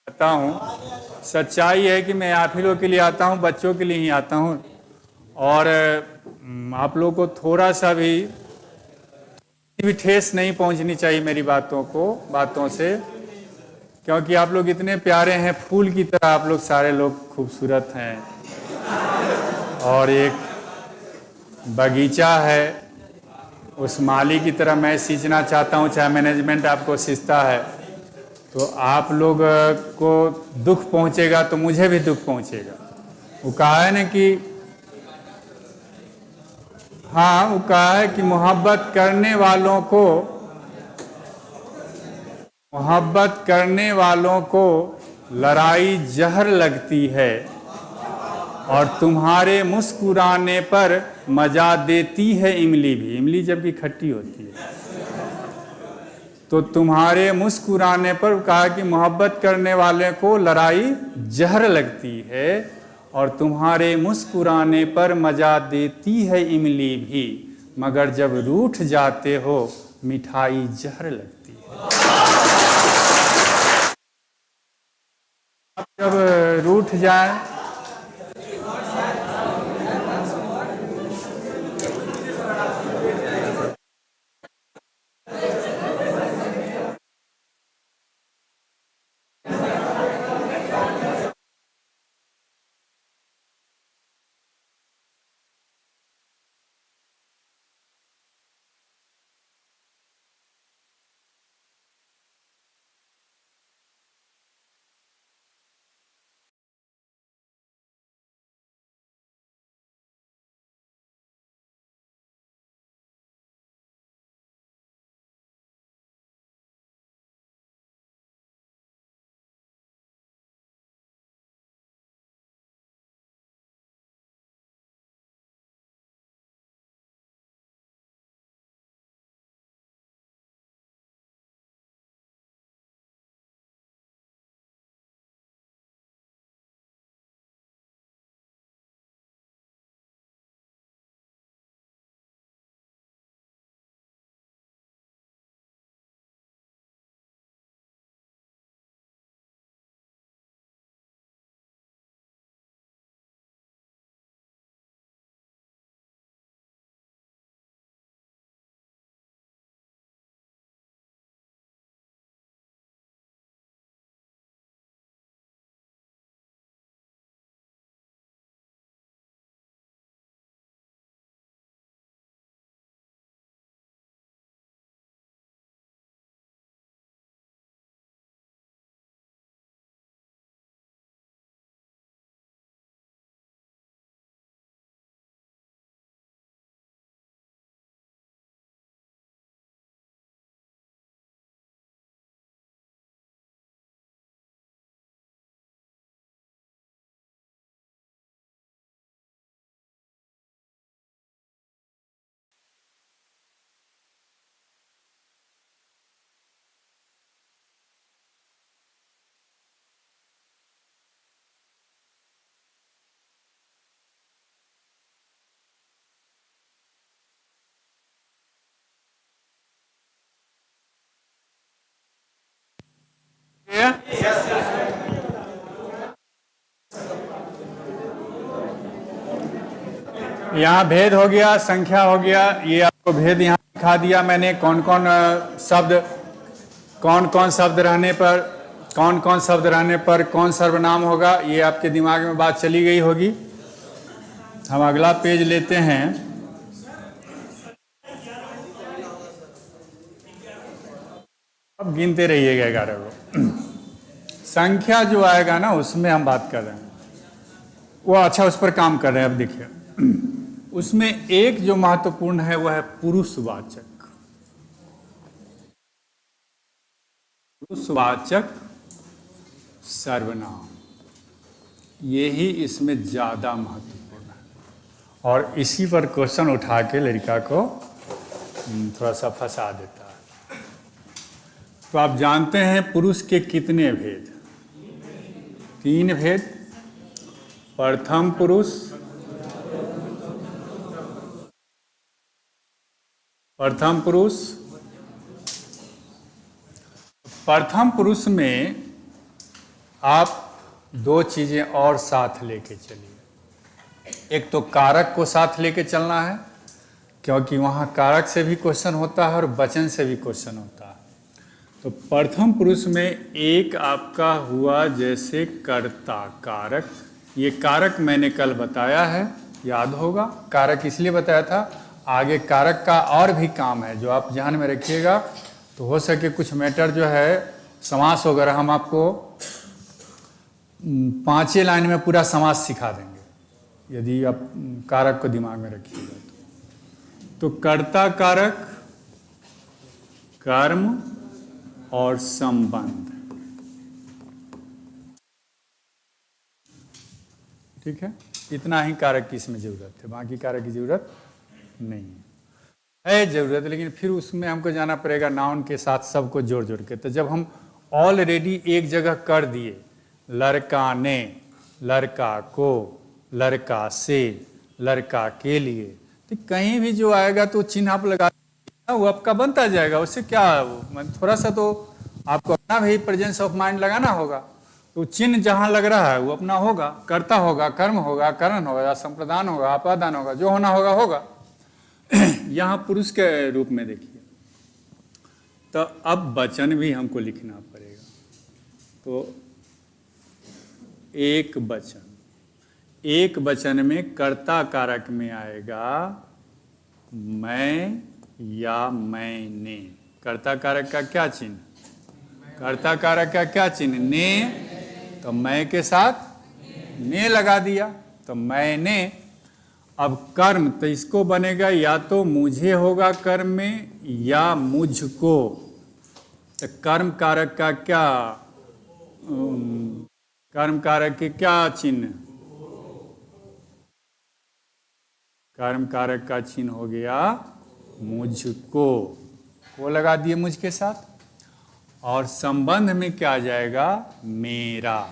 आता हूँ, सच्चाई है कि मैं आप ही लोग के लिए आता हूँ, बच्चों के लिए ही आता हूँ। और आप लोग को थोड़ा सा भी ठेस नहीं पहुंचनी चाहिए मेरी बातों से, क्योंकि आप लोग इतने प्यारे हैं, फूल की तरह आप लोग सारे लोग खूबसूरत हैं। और एक बगीचा है, उस माली की तरह मैं सींचना चाहता हूँ, चाहे मैनेजमेंट आपको सींचता है। तो आप लोग को दुख पहुंचेगा तो मुझे भी दुख पहुंचेगा। वो कहा है ना कि, हाँ वो कहा है कि मोहब्बत करने वालों को लड़ाई जहर लगती है, और तुम्हारे मुस्कुराने पर मजा देती है इमली भी। इमली जबकि खट्टी होती है, तो तुम्हारे मुस्कुराने पर कहा कि मोहब्बत करने वाले को लड़ाई जहर लगती है, और तुम्हारे मुस्कुराने पर मजा देती है इमली भी, मगर जब रूठ जाते हो मिठाई जहर लगती है। जब रूठ जाए गया? यहाँ भेद हो गया, संख्या हो गया, ये आपको भेद यहाँ दिखा दिया मैंने। कौन कौन शब्द रहने पर, कौन शब्द रहने पर कौन सर्वनाम होगा, ये आपके दिमाग में बात चली गई होगी। हम अगला पेज लेते हैं। अब गिनते रहिएगा 11 को। संख्या जो आएगा ना, उसमें हम बात कर रहे हैं वो, अच्छा उस पर काम कर रहे हैं। अब देखिए, उसमें एक जो महत्वपूर्ण है वह है पुरुषवाचक। पुरुषवाचक सर्वनाम, यही इसमें ज्यादा महत्वपूर्ण है और इसी पर क्वेश्चन उठा के लड़का को थोड़ा सा फंसा देता है। तो आप जानते हैं पुरुष के कितने भेद? 3 भेद। प्रथम पुरुष, प्रथम पुरुष में आप 2 चीजें और साथ लेके चलिए। एक तो कारक को साथ लेके चलना है, क्योंकि वहां कारक से भी क्वेश्चन होता है और वचन से भी क्वेश्चन होता है। तो प्रथम पुरुष में एक आपका हुआ जैसे कर्ता कारक। ये कारक मैंने कल बताया है, याद होगा। कारक इसलिए बताया था, आगे कारक का और भी काम है जो आप ध्यान में रखिएगा। तो हो सके कुछ मैटर जो है समास वगैरह हम आपको 5 लाइन में पूरा समास सिखा देंगे, यदि आप कारक को दिमाग में रखिएगा। तो कर्ता कारक, कर्म और संबंध, ठीक है। इतना ही कारक की इसमें जरूरत है, बाकी कारक की जरूरत नहीं है जरूरत, लेकिन फिर उसमें हमको जाना पड़ेगा नाउन के साथ सबको जोड़ जोड़ के। तो जब हम ऑलरेडी एक जगह कर दिए, लड़का ने, लड़का को, लड़का से, लड़का के लिए, तो कहीं भी जो आएगा तो चिन्ह आप लगा, वो आपका बनता जाएगा। उससे क्या, थोड़ा सा तो आपको अपना भी प्रेजेंस ऑफ माइंड लगाना होगा। तो चिन्ह जहां लग रहा है वो अपना होगा, कर्ता होगा, कर्म होगा, करण होगा, संप्रदान होगा, अपादान होगा, जो होना होगा होगा। यहां पुरुष के रूप में देखिए, तो अब वचन भी हमको लिखना पड़ेगा। तो एक वचन में कर्ता कारक में आएगा मैं या मैंने। कर्ता कारक का क्या चिन्ह? कर्ता कारक का क्या चिन्ह? ने। तो मैं के साथ ने लगा दिया, तो मैंने। अब कर्म, तो इसको बनेगा या तो मुझे होगा कर्म में या मुझको। तो कर्म कारक का क्या, कर्म कारक के क्या चिन्ह? कर्म कारक का चिन्ह हो गया मुझको, को लगा दिए मुझ के साथ। और संबंध में क्या आ जाएगा? मेरा।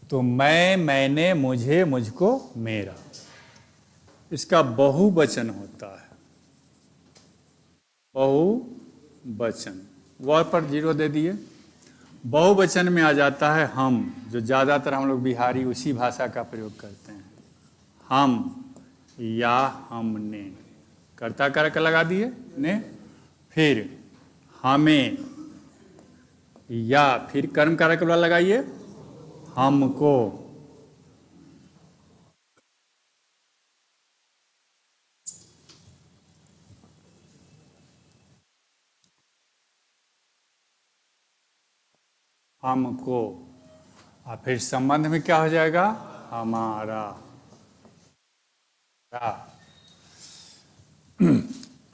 तो मैं, मैंने, मुझे, मुझको, मेरा, इसका बहुवचन होता है। बहुवचन, वह पर 0 दे दिए। बहुवचन में आ जाता है हम, जो ज़्यादातर हम लोग बिहारी उसी भाषा का प्रयोग करते हैं। हम या हमने, कर्ता कारक लगा दिए ने, फिर हमें, या फिर कर्म कारक वाला लगाइए हमको। हमको, और फिर संबंध में क्या हो जाएगा? हमारा।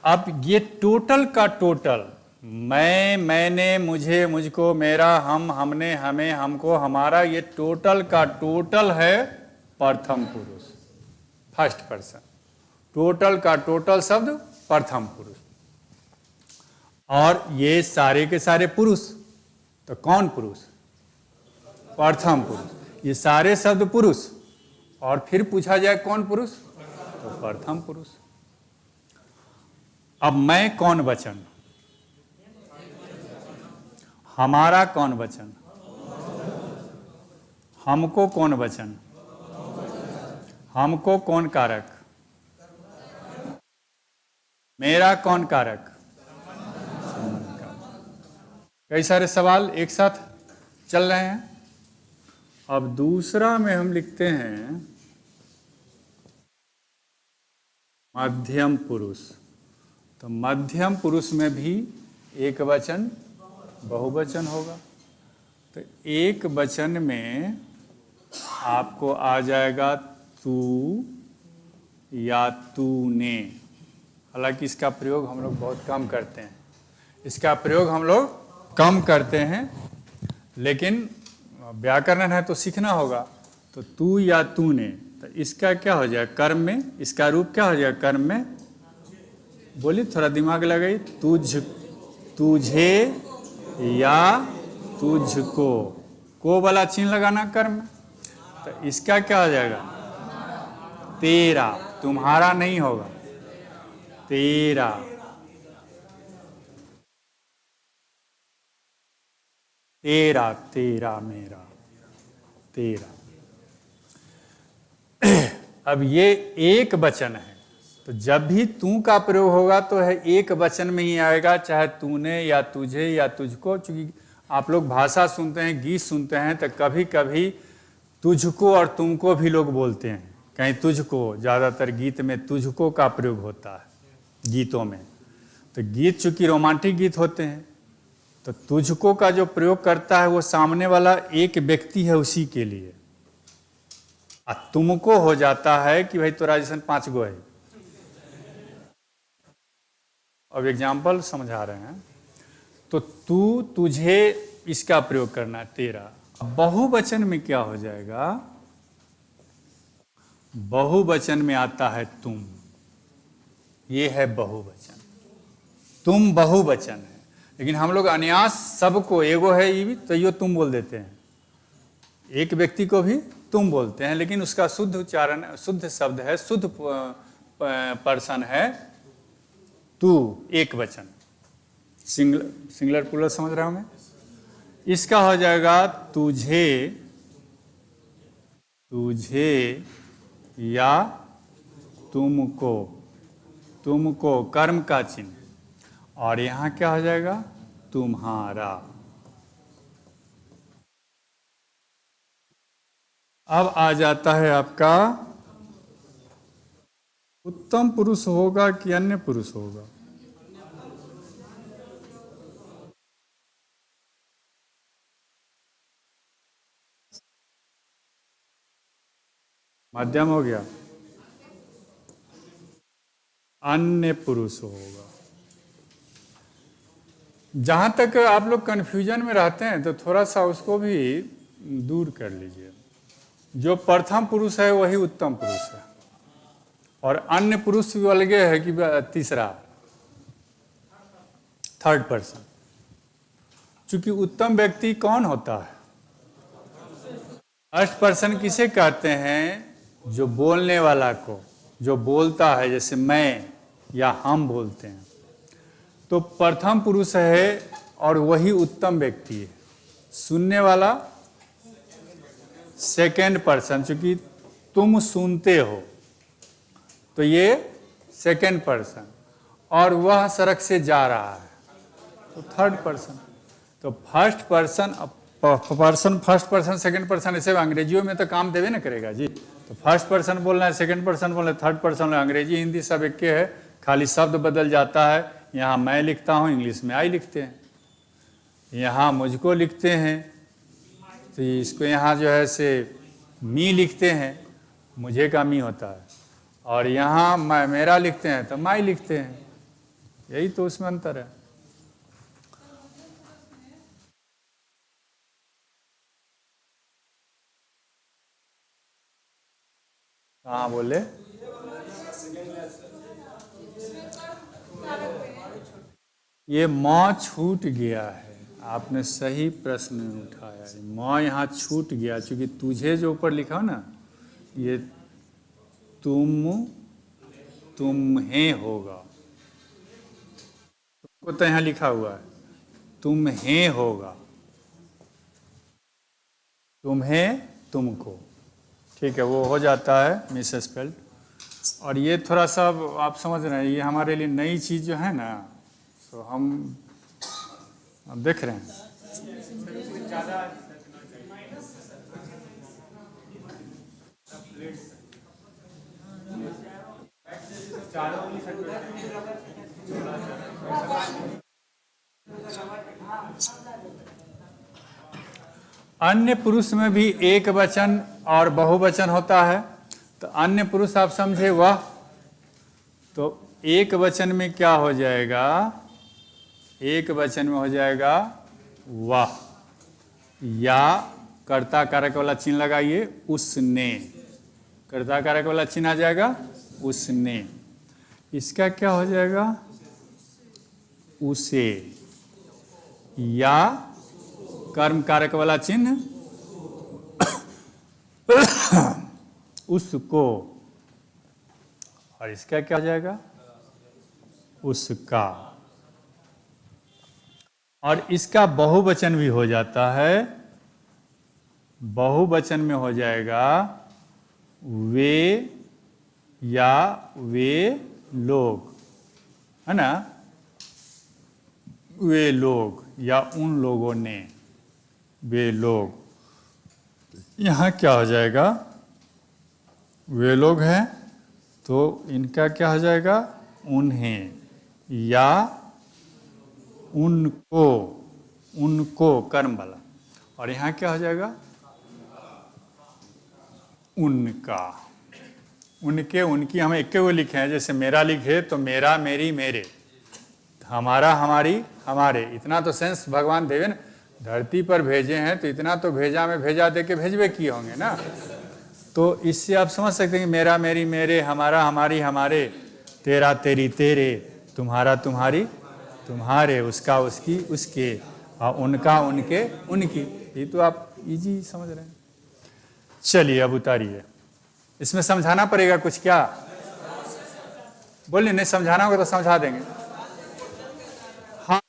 अब ये टोटल का टोटल, मैं, मैंने, मुझे, मुझको, मेरा, हम, हमने, हमें, हमको, हमारा, ये टोटल का टोटल है प्रथम पुरुष, फर्स्ट पर्सन। टोटल का टोटल शब्द प्रथम पुरुष। और ये सारे के सारे पुरुष, तो कौन पुरुष? प्रथम पुरुष। ये सारे शब्द पुरुष, और फिर पूछा जाए कौन पुरुष? तो प्रथम पुरुष। अब मैं कौन वचन? हमारा कौन वचन, हमको कौन वचन, हमको कौन कारक, मेरा कौन कारक। कई सारे सवाल एक साथ चल रहे हैं। अब दूसरा में हम लिखते हैं मध्यम पुरुष। तो मध्यम पुरुष में भी एक वचन बहुवचन होगा। तो एक वचन में आपको आ जाएगा तू या तूने। हालांकि इसका प्रयोग हम लोग बहुत कम करते हैं, इसका प्रयोग हम लोग कम करते हैं, लेकिन व्याकरण है तो सीखना होगा। तो तू या तूने, तो इसका क्या हो जाएगा कर्म में, इसका रूप क्या हो जाएगा कर्म में, बोलिए थोड़ा दिमाग लगाइए। तुझे या तुझको, को वाला चिन्ह लगाना कर्म में। तो इसका क्या हो जाएगा तेरा, तुम्हारा नहीं होगा, तेरा। तेरा, तेरा, मेरा, तेरा। अब ये एक वचन है, तो जब भी तू का प्रयोग होगा तो है एक वचन में ही आएगा, चाहे तूने या तुझे या तुझको। चूंकि आप लोग भाषा सुनते हैं, गीत सुनते हैं, तो कभी कभी तुझको और तुमको भी लोग बोलते हैं। कहीं तुझको, ज़्यादातर गीत में तुझको का प्रयोग होता है गीतों में। तो गीत चूंकि रोमांटिक गीत होते हैं, तो तुझको का जो प्रयोग करता है वो सामने वाला एक व्यक्ति है उसी के लिए। तुमको हो जाता है कि भाई तोरा जैसन 5 गो है। अब एग्जाम्पल समझा रहे हैं। तो तू, तुझे, इसका प्रयोग करना है तेरा। बहुवचन में क्या हो जाएगा, बहुवचन में आता है तुम। ये है बहुवचन, तुम बहुवचन है। लेकिन हम लोग अन्यास सबको, एगो है ये भी तो यो तुम बोल देते हैं, एक व्यक्ति को भी तुम बोलते हैं, लेकिन उसका शुद्ध उच्चारण, शुद्ध शब्द है, शुद्ध पर्सन है तू, एक वचन। सिंगुलर प्लूरल समझ रहा हूं मैं। इसका हो जाएगा तुझे, तुझे या तुमको, तुमको कर्म का चिन्ह, और यहां क्या हो जाएगा तुम्हारा। अब आ जाता है आपका उत्तम पुरुष होगा कि अन्य पुरुष होगा। मध्यम हो गया, अन्य पुरुष होगा। जहां तक आप लोग कंफ्यूजन में रहते हैं तो थोड़ा सा उसको भी दूर कर लीजिए। जो प्रथम पुरुष है वही उत्तम पुरुष है, और अन्य पुरुष भी अलगे है कि तीसरा, थर्ड पर्सन। चूंकि उत्तम व्यक्ति कौन होता है, फर्स्ट पर्सन किसे कहते हैं, जो बोलने वाला को, जो बोलता है, जैसे मैं या हम बोलते हैं, तो प्रथम पुरुष है और वही उत्तम व्यक्ति है। सुनने वाला सेकेंड पर्सन, चूंकि तुम सुनते हो तो ये सेकेंड पर्सन, और वह सड़क से जा रहा है तो थर्ड पर्सन। तो first person, first person, second person, ऐसे अंग्रेजियों में तो काम देवे ना करेगा जी। तो फर्स्ट पर्सन बोलना है, सेकेंड पर्सन बोलना है, थर्ड पर्सन, अंग्रेजी हिंदी सब एक है, खाली शब्द बदल जाता है। यहाँ मैं लिखता हूँ, इंग्लिश में आई लिखते हैं। यहाँ मुझको लिखते हैं तो इसको यहाँ जो है से मी लिखते हैं, मुझे का मी होता है, और यहाँ मैं मेरा लिखते हैं तो माई लिखते हैं। यही तो उसमें अंतर है। हाँ बोले, ये माँ छूट गया है। आपने सही प्रश्न उठाया है, माँ यहाँ छूट गया, क्योंकि तुझे जो ऊपर लिखा हो ना, ये तुम्हें होगा। तुमको तो यहाँ लिखा हुआ है तुम्हें होगा। तुम्हें, तुमको, ठीक है, वो हो जाता है मिस स्पेल्ड। और ये थोड़ा सा आप समझ रहे हैं, ये हमारे लिए नई चीज़ जो है ना, तो हम देख रहे हैं। अन्य पुरुष में भी एक वचन और बहुवचन होता है। तो अन्य पुरुष आप समझे वह, तो एक वचन में क्या हो जाएगा, एक वचन में हो जाएगा वह, या कर्ता कारक वाला चिन्ह लगाइए उसने, कर्ता कारक वाला चिन्ह आ जाएगा उसने। इसका क्या हो जाएगा उसे, या कर्म कारक वाला चिन्ह उसको, और इसका क्या हो जाएगा उसका। और इसका बहुवचन भी हो जाता है, बहुवचन में हो जाएगा वे या वे लोग, है ना, वे लोग या उन लोगों ने, वे लोग। यहाँ क्या हो जाएगा, वे लोग हैं तो इनका क्या हो जाएगा उन्हें, या उनको, उनको कर्म वाला। और यहाँ क्या हो जाएगा उनका, उनके, उनकी हम एक वो लिखे हैं, जैसे मेरा लिखे तो मेरा, मेरी, मेरे, हमारा, हमारी, हमारे। इतना तो सेंस भगवान देवे ना, धरती पर भेजे हैं तो इतना तो भेजा में भेजा दे के भेजवे किए होंगे ना। तो इससे आप समझ सकते हैं कि मेरा, मेरी, मेरे, हमारा, हमारी, हमारे, तेरा, तेरी, तेरे, तुम्हारा, तुम्हारी, तुम्हारे, उसका, उसकी, उसके, और उनका, उनके, उनकी। ये तो आप इजी समझ रहे हैं। चलिए अब उतारिए, इसमें समझाना पड़ेगा कुछ क्या, बोलिए, नहीं समझाना होगा तो समझा देंगे। हाँ,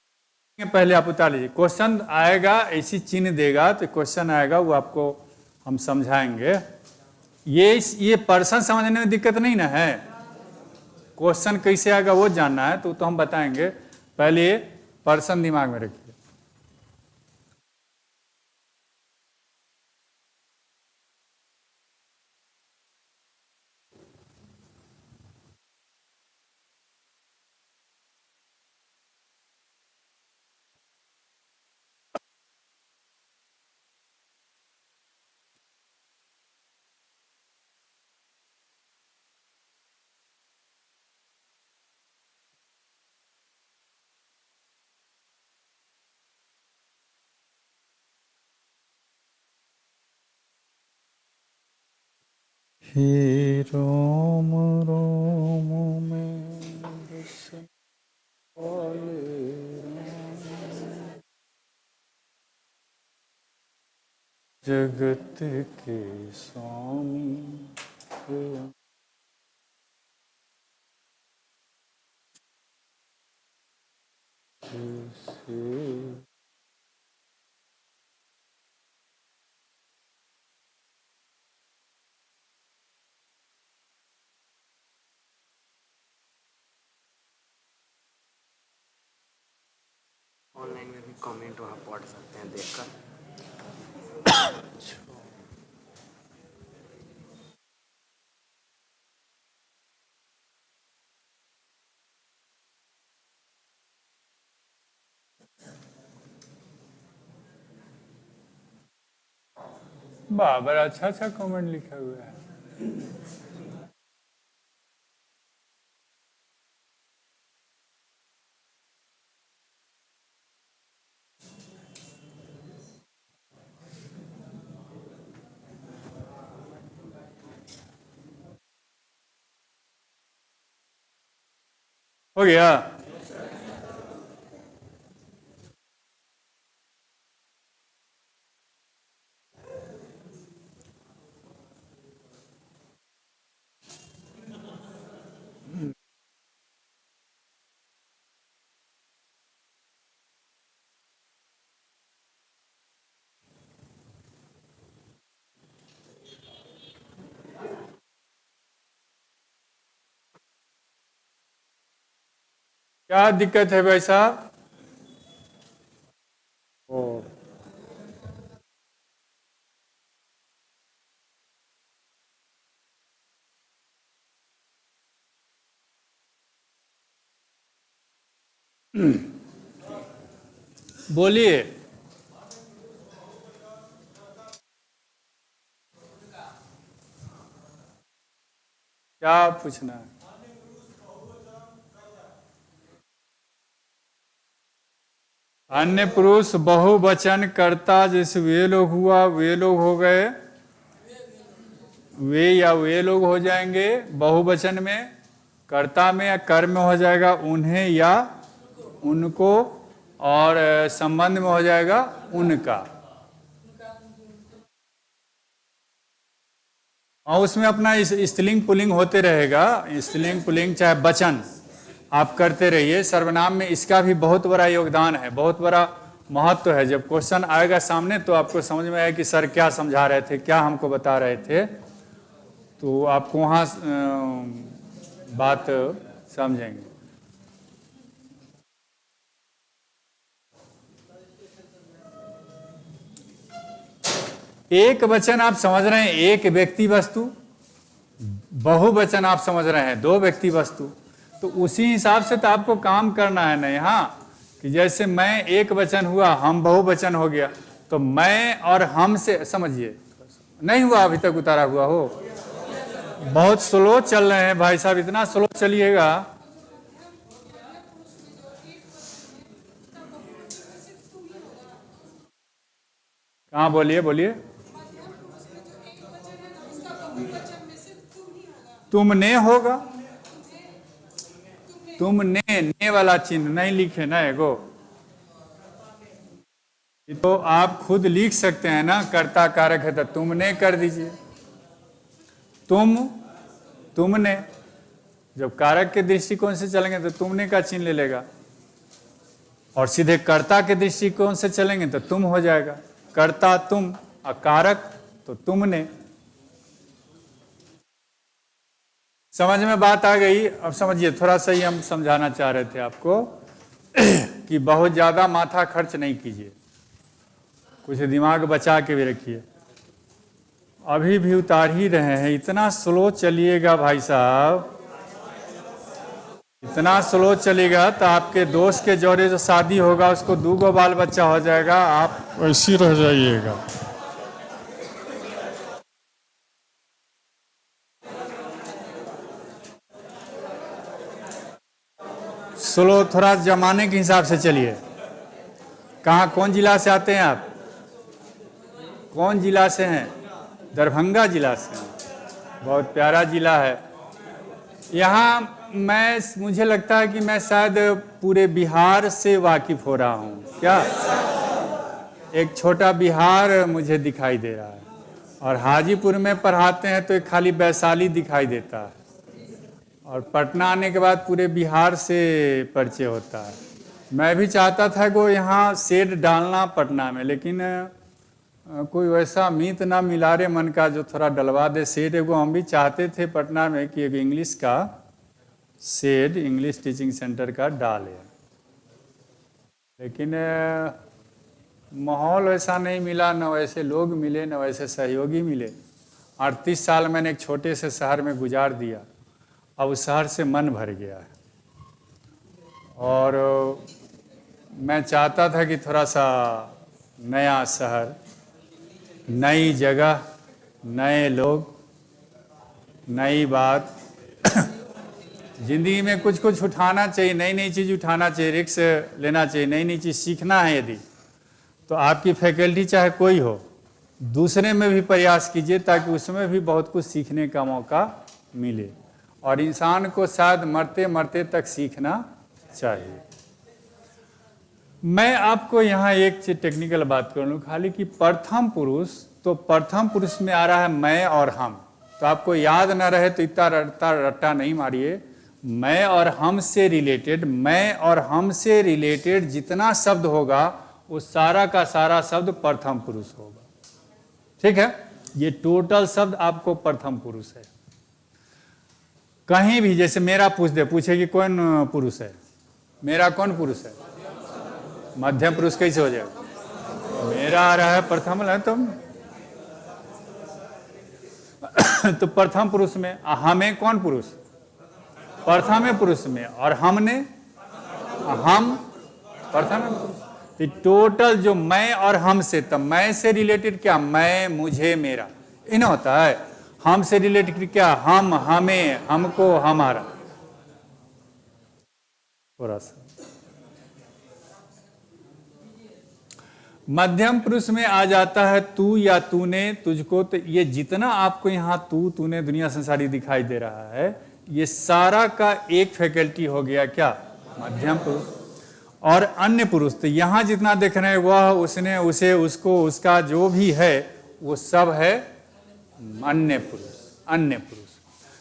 पहले आप उतार लीजिए, क्वेश्चन आएगा, ऐसी चिन्ह देगा तो क्वेश्चन आएगा, वो आपको हम समझाएंगे। ये पर्सन समझने में दिक्कत नहीं ना है, क्वेश्चन कैसे आएगा वो जानना है तो हम बताएंगे। पहले ये पर्सन दिमाग में रखिए। हे रोम रोम में बसन वाले राम, जगत के स्वामी हे से। ऑनलाइन में भी कमेंट वहाँ पढ़ सकते हैं देखकर। वाह, बड़ा अच्छा अच्छा कमेंट लिखा हुआ है। हो गया। क्या दिक्कत है भाई साहब? ओ बोलिए। क्या पूछना है? अन्य पुरुष बहुवचन कर्ता, जैसे वे लोग हुआ, वे लोग हो गए, वे या वे लोग हो जाएंगे बहुवचन में। कर्ता में या कर्म में हो जाएगा उन्हें या उनको, और संबंध में हो जाएगा उनका। और उसमें अपना स्त्रीलिंग पुल्लिंग होते रहेगा। स्त्रीलिंग पुल्लिंग चाहे वचन आप करते रहिए। सर्वनाम में इसका भी बहुत बड़ा योगदान है, बहुत बड़ा महत्व है। जब क्वेश्चन आएगा सामने तो आपको समझ में आएगा कि सर क्या समझा रहे थे, क्या हमको बता रहे थे, तो आपको वहाँ बात समझेंगे। एक वचन आप समझ रहे हैं एक व्यक्ति वस्तु, बहुवचन आप समझ रहे हैं दो व्यक्ति वस्तु, तो उसी हिसाब से तो आपको काम करना है ना यहाँ। कि जैसे मैं एक वचन हुआ, हम बहुवचन हो गया, तो मैं और हम से समझिए। नहीं हुआ अभी तक उतारा हुआ हो? बहुत स्लो चल रहे हैं भाई साहब, इतना स्लो चलिएगा। कहाँ? बोलिए बोलिए। तुमने होगा, तुमने ने वाला चिन्ह नहीं लिखे ना एगो, तो आप खुद लिख सकते हैं ना। कर्ता कारक है तो तुमने कर दीजिए। तुम, तुमने, जब कारक के दृष्टिकोण से चलेंगे तो तुमने का चिन्ह ले लेगा, और सीधे कर्ता के दृष्टिकोण से चलेंगे तो तुम हो जाएगा। कर्ता तुम और कारक तो तुमने। समझ में बात आ गई? अब समझिए, थोड़ा सा ही हम समझाना चाह रहे थे आपको कि बहुत ज़्यादा माथा खर्च नहीं कीजिए, कुछ दिमाग बचा के भी रखिए। अभी भी उतार ही रहे हैं, इतना स्लो चलिएगा भाई साहब, इतना स्लो चलेगा तो आपके दोस्त के जोड़े जो शादी होगा उसको 2 बाल बच्चा हो जाएगा, आप वैसी रह जाइएगा। स्लो थोड़ा जमाने के हिसाब से चलिए। कहाँ, कौन जिला से आते हैं आप? कौन जिला से हैं? दरभंगा जिला से हैं। बहुत प्यारा जिला है। यहाँ मुझे लगता है कि मैं शायद पूरे बिहार से वाकिफ हो रहा हूँ। क्या एक छोटा बिहार मुझे दिखाई दे रहा है, और हाजीपुर में पढ़ाते हैं तो एक खाली वैशाली दिखाई देता है, और पटना आने के बाद पूरे बिहार से परिचय होता है। मैं भी चाहता था कि यहाँ शेड डालना पटना में, लेकिन कोई वैसा मीत ना मिला रे मन का जो थोड़ा डलवा दे शेड। एगो हम भी चाहते थे पटना में कि एक इंग्लिश का शेड, इंग्लिश टीचिंग सेंटर का डाले, लेकिन माहौल वैसा नहीं मिला, न वैसे लोग मिले, न वैसे सहयोगी मिले। 38 साल मैंने एक छोटे से शहर में गुजार दिया, अब उस शहर से मन भर गया है, और मैं चाहता था कि थोड़ा सा नया शहर, नई जगह, नए लोग, नई बात। जिंदगी में कुछ कुछ उठाना चाहिए, नई नई चीज़ उठाना चाहिए, रिस्क लेना चाहिए, नई नई चीज़ सीखना है। यदि तो आपकी फैकल्टी चाहे कोई हो, दूसरे में भी प्रयास कीजिए ताकि उसमें भी बहुत कुछ सीखने का मौका मिले, और इंसान को शायद मरते मरते तक सीखना चाहिए। मैं आपको यहाँ एक टेक्निकल बात कर लूँ खाली कि प्रथम पुरुष, तो प्रथम पुरुष में आ रहा है मैं और हम। तो आपको याद ना रहे तो इतना रट्टा नहीं मारिए। मैं और हम से रिलेटेड, मैं और हम से रिलेटेड जितना शब्द होगा वो सारा का सारा शब्द प्रथम पुरुष होगा। ठीक है, ये टोटल शब्द आपको प्रथम पुरुष है। कहीं भी जैसे मेरा पूछ दे, पूछे कि कौन पुरुष है, मेरा कौन पुरुष है? मध्यम पुरुष कैसे हो जाएगा? मेरा आ रहा है प्रथम है तुम तो प्रथम पुरुष में हमें कौन पुरुष? प्रथम पुरुष में, और हमने हम प्रथम पुरुष। तो टोटल जो मैं और हम से, तब मैं से रिलेटेड क्या? मैं, मुझे, मेरा, इन होता है। हम से रिलेटेड क्या? हम, हमें, हमको, हमारा। थोड़ा सा मध्यम पुरुष में आ जाता है तू या तूने, तुझको। तो ये जितना आपको यहाँ तू, तूने, दुनिया, संसारी दिखाई दे रहा है, ये सारा का एक फैकल्टी हो गया क्या? मध्यम पुरुष। और अन्य पुरुष, तो यहाँ जितना देख रहे हैं वह, उसने, उसे, उसको, उसका, जो भी है वो सब है अन्य पुरुष। अन्य पुरुष।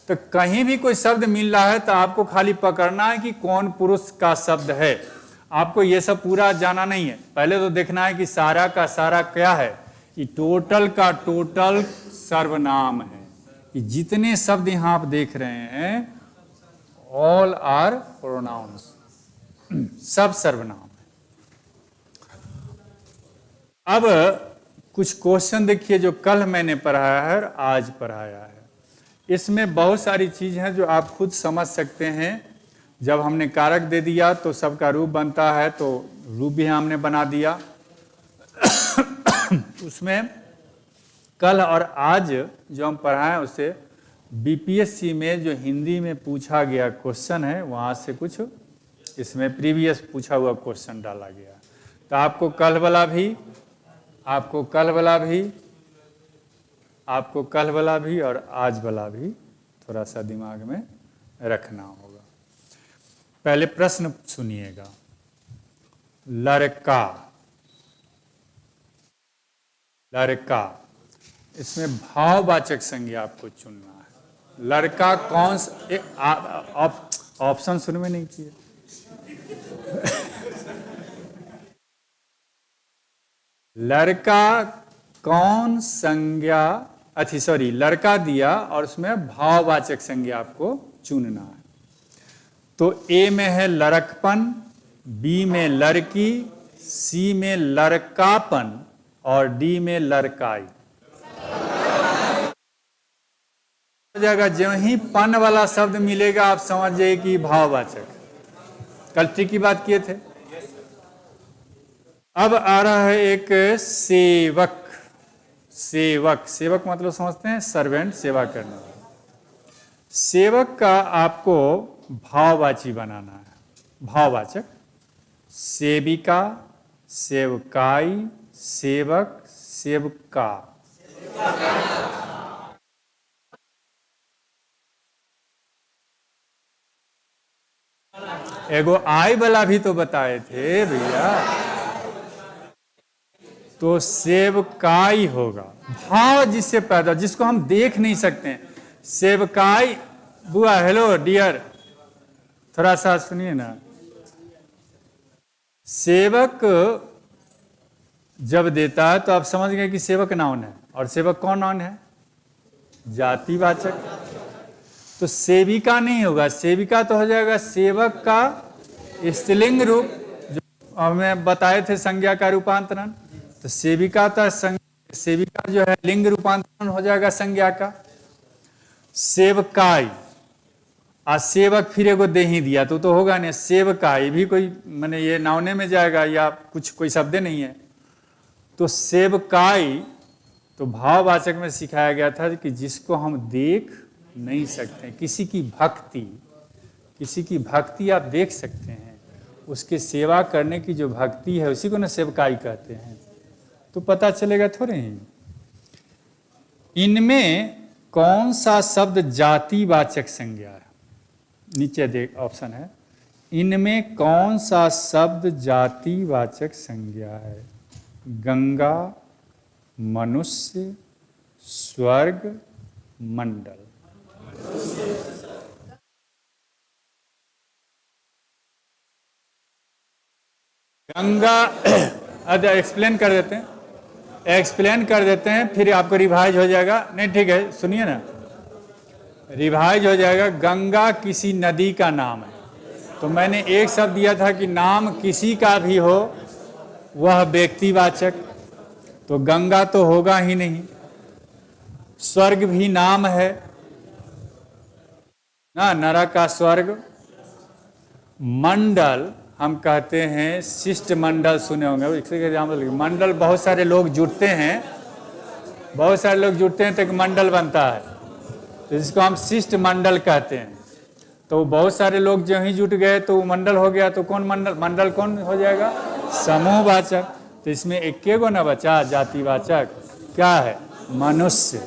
तो कहीं भी कोई शब्द मिल रहा है तो आपको खाली पकड़ना है कि कौन पुरुष का शब्द है। आपको ये सब पूरा जाना नहीं है, पहले तो देखना है कि सारा का सारा क्या है। कि टोटल का टोटल सर्वनाम है। कि जितने शब्द यहाँ आप देख रहे हैं ऑल आर प्रोनाउंस, सब सर्वनाम है। अब कुछ क्वेश्चन देखिए जो कल मैंने पढ़ाया है और आज पढ़ाया है। इसमें बहुत सारी चीज हैं जो आप खुद समझ सकते हैं। जब हमने कारक दे दिया तो सबका रूप बनता है, तो रूप भी हमने बना दिया। उसमें कल और आज जो हम पढ़ाएं उससे बीपीएससी में जो हिंदी में पूछा गया क्वेश्चन है, वहाँ से कुछ इसमें प्रीवियस पूछा हुआ क्वेश्चन डाला गया। तो आपको कल वाला भी और आज वाला भी थोड़ा सा दिमाग में रखना होगा। पहले प्रश्न सुनिएगा। लड़का, लड़का, इसमें भाववाचक संज्ञा आपको चुनना है। लड़का कौन सा, ऑप्शन शुरू में नहीं किए। लड़का कौन संज्ञा, लड़का दिया और उसमें भाववाचक संज्ञा आपको चुनना है। तो ए में है लड़कपन, बी में लड़की, सी में लड़कापन और डी में लड़काई। हो जाएगा। जो ही पन वाला शब्द मिलेगा आप समझ जाइए कि भाववाचक। कल की बात किए थे। अब आ रहा है एक सेवक। सेवक, सेवक मतलब समझते हैं सर्वेंट, सेवा करने वाला। सेवक का आपको भाववाची बनाना है। भाववाचक। सेविका, सेवकाई, सेवक, सेवका। एगो आई वाला भी तो बताए थे भैया। तो सेवकाई होगा। भाव जिससे पैदा, जिसको हम देख नहीं सकते हैं। सेवकाई। बुआ हेलो डियर, थोड़ा सा सुनिए ना। सेवक जब देता है तो आप समझ गए कि सेवक नाउन है। और सेवक कौन नाउन है? जातिवाचक। तो सेविका नहीं होगा। सेविका तो हो जाएगा सेवक का स्त्रीलिंग रूप, जो हमें बताए थे संज्ञा का रूपांतरण। तो सेविका था सेविका जो है लिंग रूपांतरण हो जाएगा संज्ञा का। सेवकाई, सेवक फिर एगो दे ही दिया तो होगा नहीं। सेवकाई भी कोई माने ये नाउने में जाएगा या कुछ कोई शब्द नहीं है। तो सेवकाई तो भाववाचक में सिखाया गया था कि जिसको हम देख नहीं सकते। किसी की भक्ति आप देख सकते हैं, उसके सेवा करने की जो भक्ति है उसी को ना सेवकाई कहते हैं। तो पता चलेगा थोड़े ही। इनमें कौन सा शब्द जातिवाचक संज्ञा है? नीचे देख ऑप्शन है। इनमें कौन सा शब्द जातिवाचक संज्ञा है? गंगा, मनुष्य, स्वर्ग, मंडल। गंगा एक्सप्लेन कर देते हैं फिर आपको रिवाइज हो जाएगा। नहीं ठीक है, सुनिए ना, रिवाइज हो जाएगा। गंगा किसी नदी का नाम है। तो मैंने एक शब्द दिया था कि नाम किसी का भी हो वह व्यक्तिवाचक, तो गंगा तो होगा ही नहीं। स्वर्ग भी नाम है ना, नरक का स्वर्ग। मंडल हम कहते हैं, शिष्ट मंडल सुने होंगे, एग्जाम्पल मंडल, बहुत सारे लोग जुटते हैं, बहुत सारे लोग जुटते हैं तो एक मंडल बनता है, तो जिसको हम शिष्ट मंडल कहते हैं। तो बहुत सारे लोग जो ही जुट गए तो वो मंडल हो गया, तो कौन मंडल, मंडल कौन हो जाएगा, समूहवाचक। तो इसमें एक गो ना बचा जातिवाचक, क्या है, मनुष्य।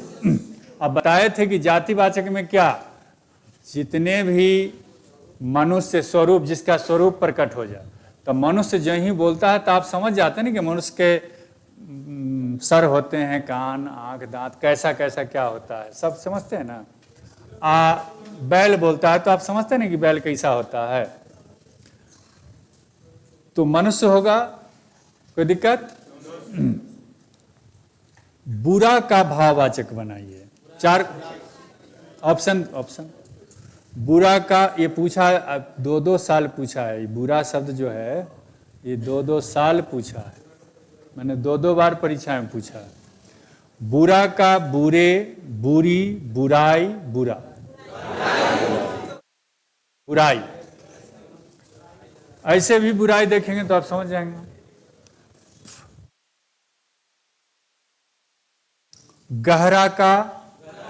अब बताए थे कि जातिवाचक में क्या, जितने भी मनुष्य स्वरूप, जिसका स्वरूप प्रकट हो जाए। तो मनुष्य जो ही बोलता है तो आप समझ जाते हैं ना कि मनुष्य के सर होते हैं, कान, आंख, दांत, कैसा कैसा क्या होता है, सब समझते हैं ना। बैल बोलता है तो आप समझते हैं ना कि बैल कैसा होता है। तो मनुष्य होगा, कोई दिक्कत। बुरा का भाववाचक बनाइए, 4 ऑप्शन। बुरा का ये पूछा, 2-2 साल पूछा है, बुरा शब्द जो है ये 2-2 साल पूछा है, मैंने 2-2 बार परीक्षा में पूछा है। बुरा का बुरे, बुरी, बुराई, बुरा, बुराई। ऐसे भी बुराई देखेंगे तो आप समझ जाएंगे। गहरा का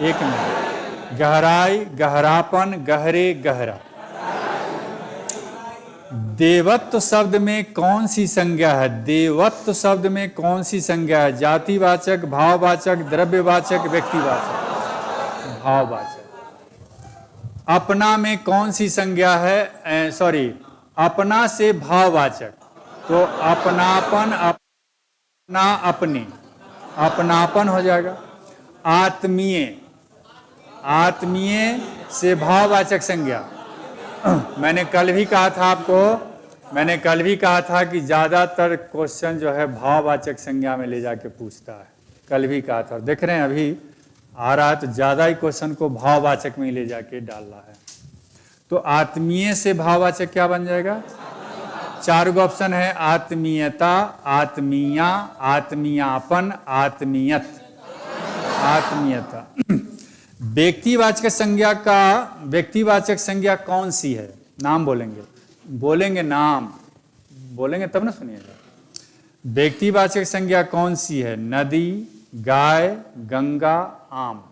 एक मिनट, गहराई, गहरापन, गहरे, गहरा। देवत्व शब्द में कौन सी संज्ञा है, देवत्व शब्द में कौन सी संज्ञा है, जातिवाचक, भाववाचक, द्रव्यवाचक, व्यक्तिवाचक, भाववाचक। अपना में कौन सी संज्ञा है, सॉरी, अपना से भाववाचक, तो अपनापन, अपना, अपनी, अपनापन हो जाएगा। आत्मीय, आत्मीय से भाववाचक संज्ञा। मैंने कल भी कहा था आपको, मैंने कल भी कहा था कि ज्यादातर क्वेश्चन जो है भाववाचक संज्ञा में ले जाके पूछता है, कल भी कहा था। देख रहे हैं अभी आ रहा है तो ज्यादा ही क्वेश्चन को भाववाचक में ले जाके डाल रहा है। तो आत्मीय से भाववाचक क्या बन जाएगा, 4 गो ऑप्शन है, आत्मीयता, आत्मीया, आत्मीयापन, आत्मीयत, आत्मीयता। व्यक्तिवाचक संज्ञा का, व्यक्तिवाचक संज्ञा कौन सी है, नाम बोलेंगे, बोलेंगे नाम, बोलेंगे तब ना सुनिएगा। व्यक्तिवाचक संज्ञा कौन सी है, नदी, गाय, गंगा, आम।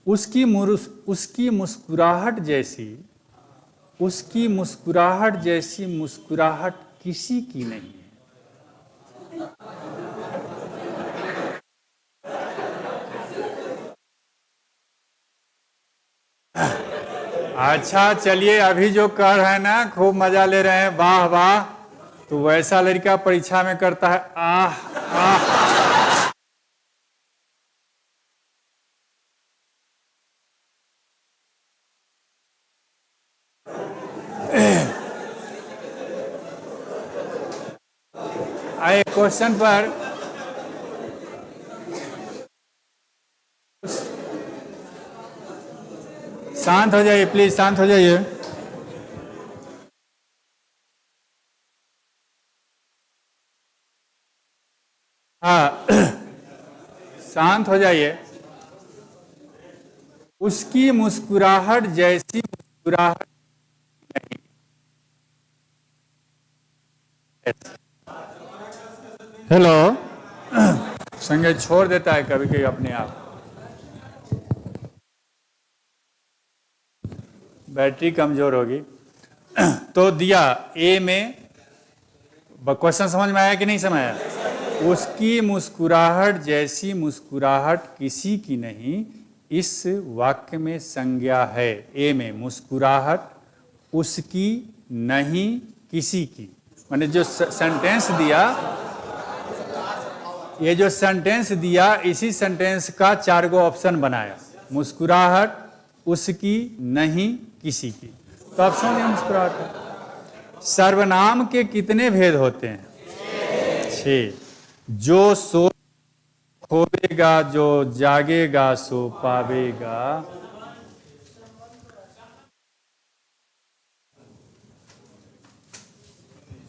उसकी मुस्कुराहट जैसी, उसकी मुस्कुराहट जैसी मुस्कुराहट किसी की नहीं है। अच्छा चलिए, अभी जो कर रहे हैं ना, खूब मजा ले रहे हैं, वाह वाह। तो वैसा लड़का परीक्षा में करता है आह आह। आए क्वेश्चन पर शांत हो जाइए प्लीज, शांत हो जाइए। हाँ शांत हो जाइए। उसकी मुस्कुराहट जैसी मुस्कुराहट नहीं। हेलो, संगे छोड़ देता है कभी कभी अपने आप, बैटरी कमजोर होगी। तो दिया ए में, क्वेश्चन समझ में आया कि नहीं समझ आया? उसकी मुस्कुराहट जैसी मुस्कुराहट किसी की नहीं, इस वाक्य में संज्ञा है। ए में मुस्कुराहट उसकी नहीं किसी की, मैंने जो सेंटेंस दिया, ये जो सेंटेंस दिया, इसी सेंटेंस का 4 गो ऑप्शन बनाया। मुस्कुराहट उसकी नहीं किसी की, तो आप समझिए मुस्कुराहट। सर्वनाम के कितने भेद होते हैं? 6। जो सो खोवेगा जो जागेगा सो पावेगा।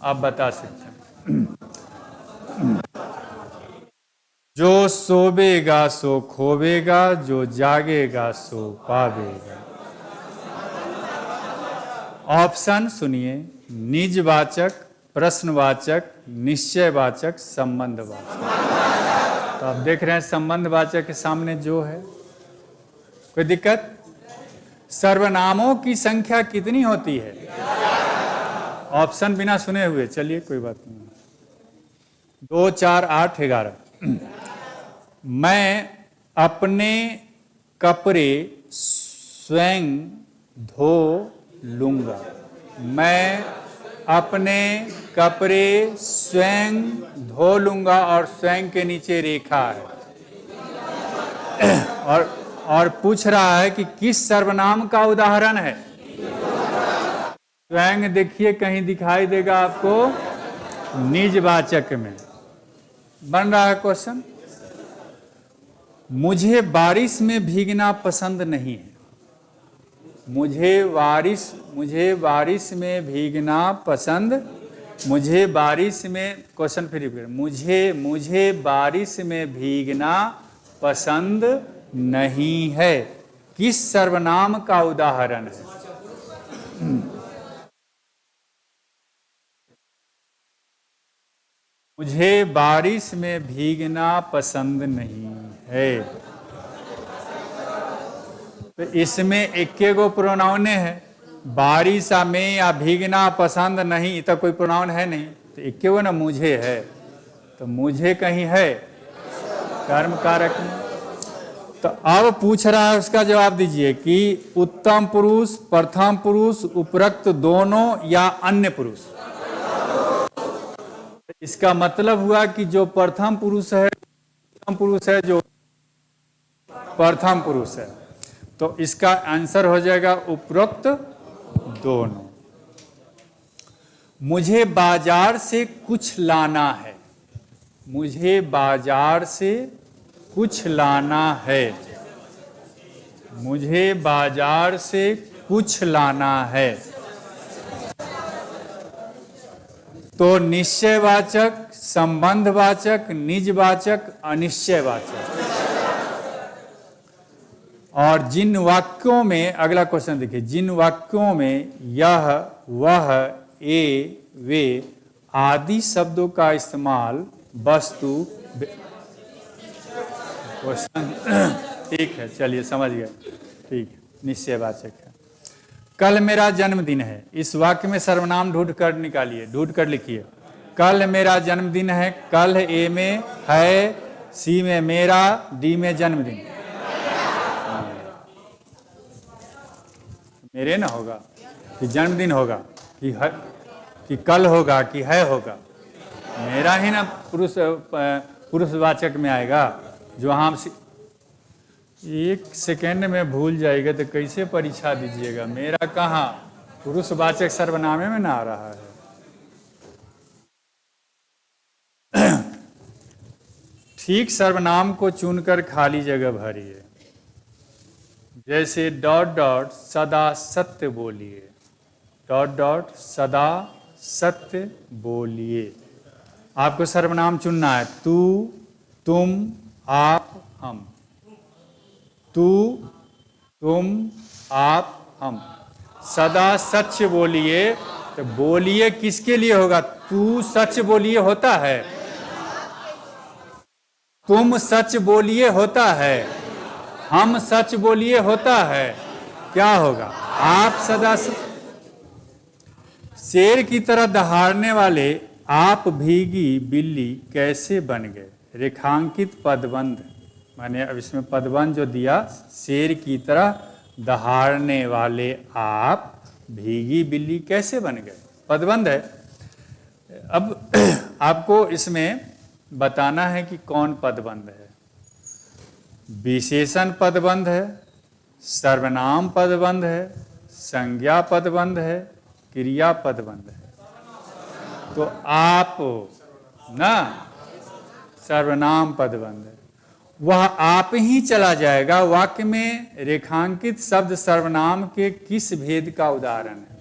आप बता सकते हैं। जो सोवेगा सो खोवेगा, जो जागेगा सो पावेगा। ऑप्शन सुनिए, निजवाचक, प्रश्नवाचक, निश्चयवाचक, संबंधवाचक। तो आप देख रहे हैं संबंधवाचक के सामने जो है, कोई दिक्कत? सर्वनामों की संख्या कितनी होती है? ऑप्शन बिना सुने हुए, चलिए कोई बात नहीं। 2, 4, 8, 11। मैं अपने कपड़े स्वयं धो लूंगा। मैं अपने कपड़े स्वयं धो लूंगा, और स्वयं के नीचे रेखा है। और पूछ रहा है कि किस सर्वनाम का उदाहरण है। स्वयं देखिए कहीं दिखाई देगा आपको, निजवाचक में बन रहा है क्वेश्चन। मुझे बारिश में भीगना पसंद नहीं है। मुझे बारिश में भीगना पसंद, मुझे बारिश में, क्वेश्चन फिर मुझे बारिश में भीगना पसंद नहीं है, किस सर्वनाम का उदाहरण है? मुझे बारिश में भीगना पसंद नहीं है। तो इसमें इक्के गो प्रोनाउन है। बारिश में या भीगना पसंद नहीं, तो कोई प्रोनाउन है नहीं, तो इक्के गो ना मुझे है। तो मुझे कहीं है कर्म कारक में। तो अब पूछ रहा है, उसका जवाब दीजिए कि उत्तम पुरुष, प्रथम पुरुष, उपरोक्त दोनों या अन्य पुरुष। इसका मतलब हुआ कि जो प्रथम पुरुष है, उत्तम पुरुष है, जो प्रथम पुरुष है। तो इसका आंसर हो जाएगा उपरोक्त दोनों। मुझे बाजार से कुछ लाना है। मुझे बाजार से कुछ लाना है। मुझे बाजार से कुछ लाना है। तो निश्चयवाचक, संबंधवाचक, निजवाचक, अनिश्चयवाचक। और जिन वाक्यों में, अगला क्वेश्चन देखिए, जिन वाक्यों में यह, वह, ए, वे आदि शब्दों का इस्तेमाल वस्तु, क्वेश्चन ठीक है, चलिए समझ गए, ठीक है, निश्चयवाचक है। कल मेरा जन्मदिन है। इस वाक्य में सर्वनाम ढूंढ कर निकालिए, ढूंढ कर लिखिए। कल मेरा जन्मदिन है। कल ए में है, सी में मेरा, डी में जन्मदिन। मेरे ना होगा कि जन्मदिन होगा कि कल होगा कि है होगा, मेरा ही ना पुरुषवाचक में आएगा। जो हम एक सेकेंड में भूल जाएगा तो कैसे परीक्षा दीजिएगा? मेरा कहाँ पुरुषवाचक सर्वनामे में ना आ रहा है। ठीक सर्वनाम को चुनकर खाली जगह भरिए। जैसे डॉट डॉट सदा सत्य बोलिए। डॉट डॉट सदा सत्य बोलिए। आपको सर्वनाम चुनना है। तू, तुम, आप, हम। तू, तुम, आप, हम। सदा सच बोलिए। तो बोलिए किसके लिए होगा? तू सच बोलिए होता है, तुम सच बोलिए होता है, हम सच बोलिए होता है। क्या होगा? आप सदा शेर की तरह दहाड़ने वाले आप भीगी बिल्ली कैसे बन गए? रेखांकित पदबंध, माने अब इसमें पदबंध जो दिया, शेर की तरह दहाड़ने वाले आप भीगी बिल्ली कैसे बन गए, पदबंध है। अब आपको इसमें बताना है कि कौन पदबंध है। विशेषण पदबंध है, सर्वनाम पदबंध है, संज्ञा पदबंध है, क्रिया पदबंध है। तो आप ना सर्वनाम पदबंध है। वह आप ही चला जाएगा वाक्य में रेखांकित शब्द सर्वनाम के किस भेद का उदाहरण है?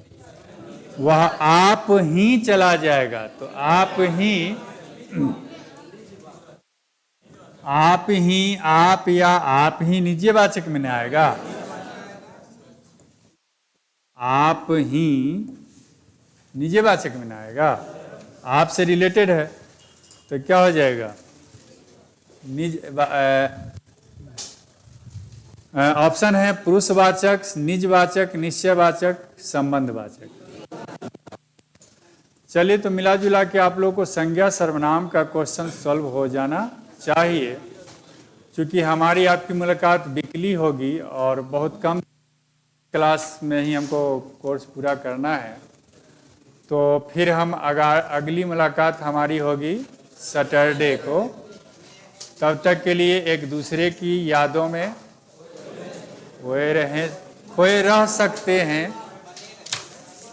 वह आप ही चला जाएगा, तो आप ही, आप या आप ही निजवाचक में नहीं आएगा। आप ही निजवाचक में नहीं आएगा, आप से रिलेटेड है, तो क्या हो जाएगा? ऑप्शन है पुरुषवाचक, निजवाचक, निश्चयवाचक, संबंधवाचक। चलिए, तो मिला जुला के आप लोगों को संज्ञा सर्वनाम का क्वेश्चन सॉल्व हो जाना चाहिए। क्योंकि हमारी आपकी मुलाकात वीकली होगी और बहुत कम क्लास में ही हमको कोर्स पूरा करना है, तो फिर हम अगली मुलाकात हमारी होगी सैटरडे को। तब तक के लिए एक दूसरे की यादों में खोए रह सकते हैं,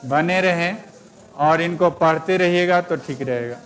बने रहें और इनको पढ़ते रहिएगा तो ठीक रहेगा।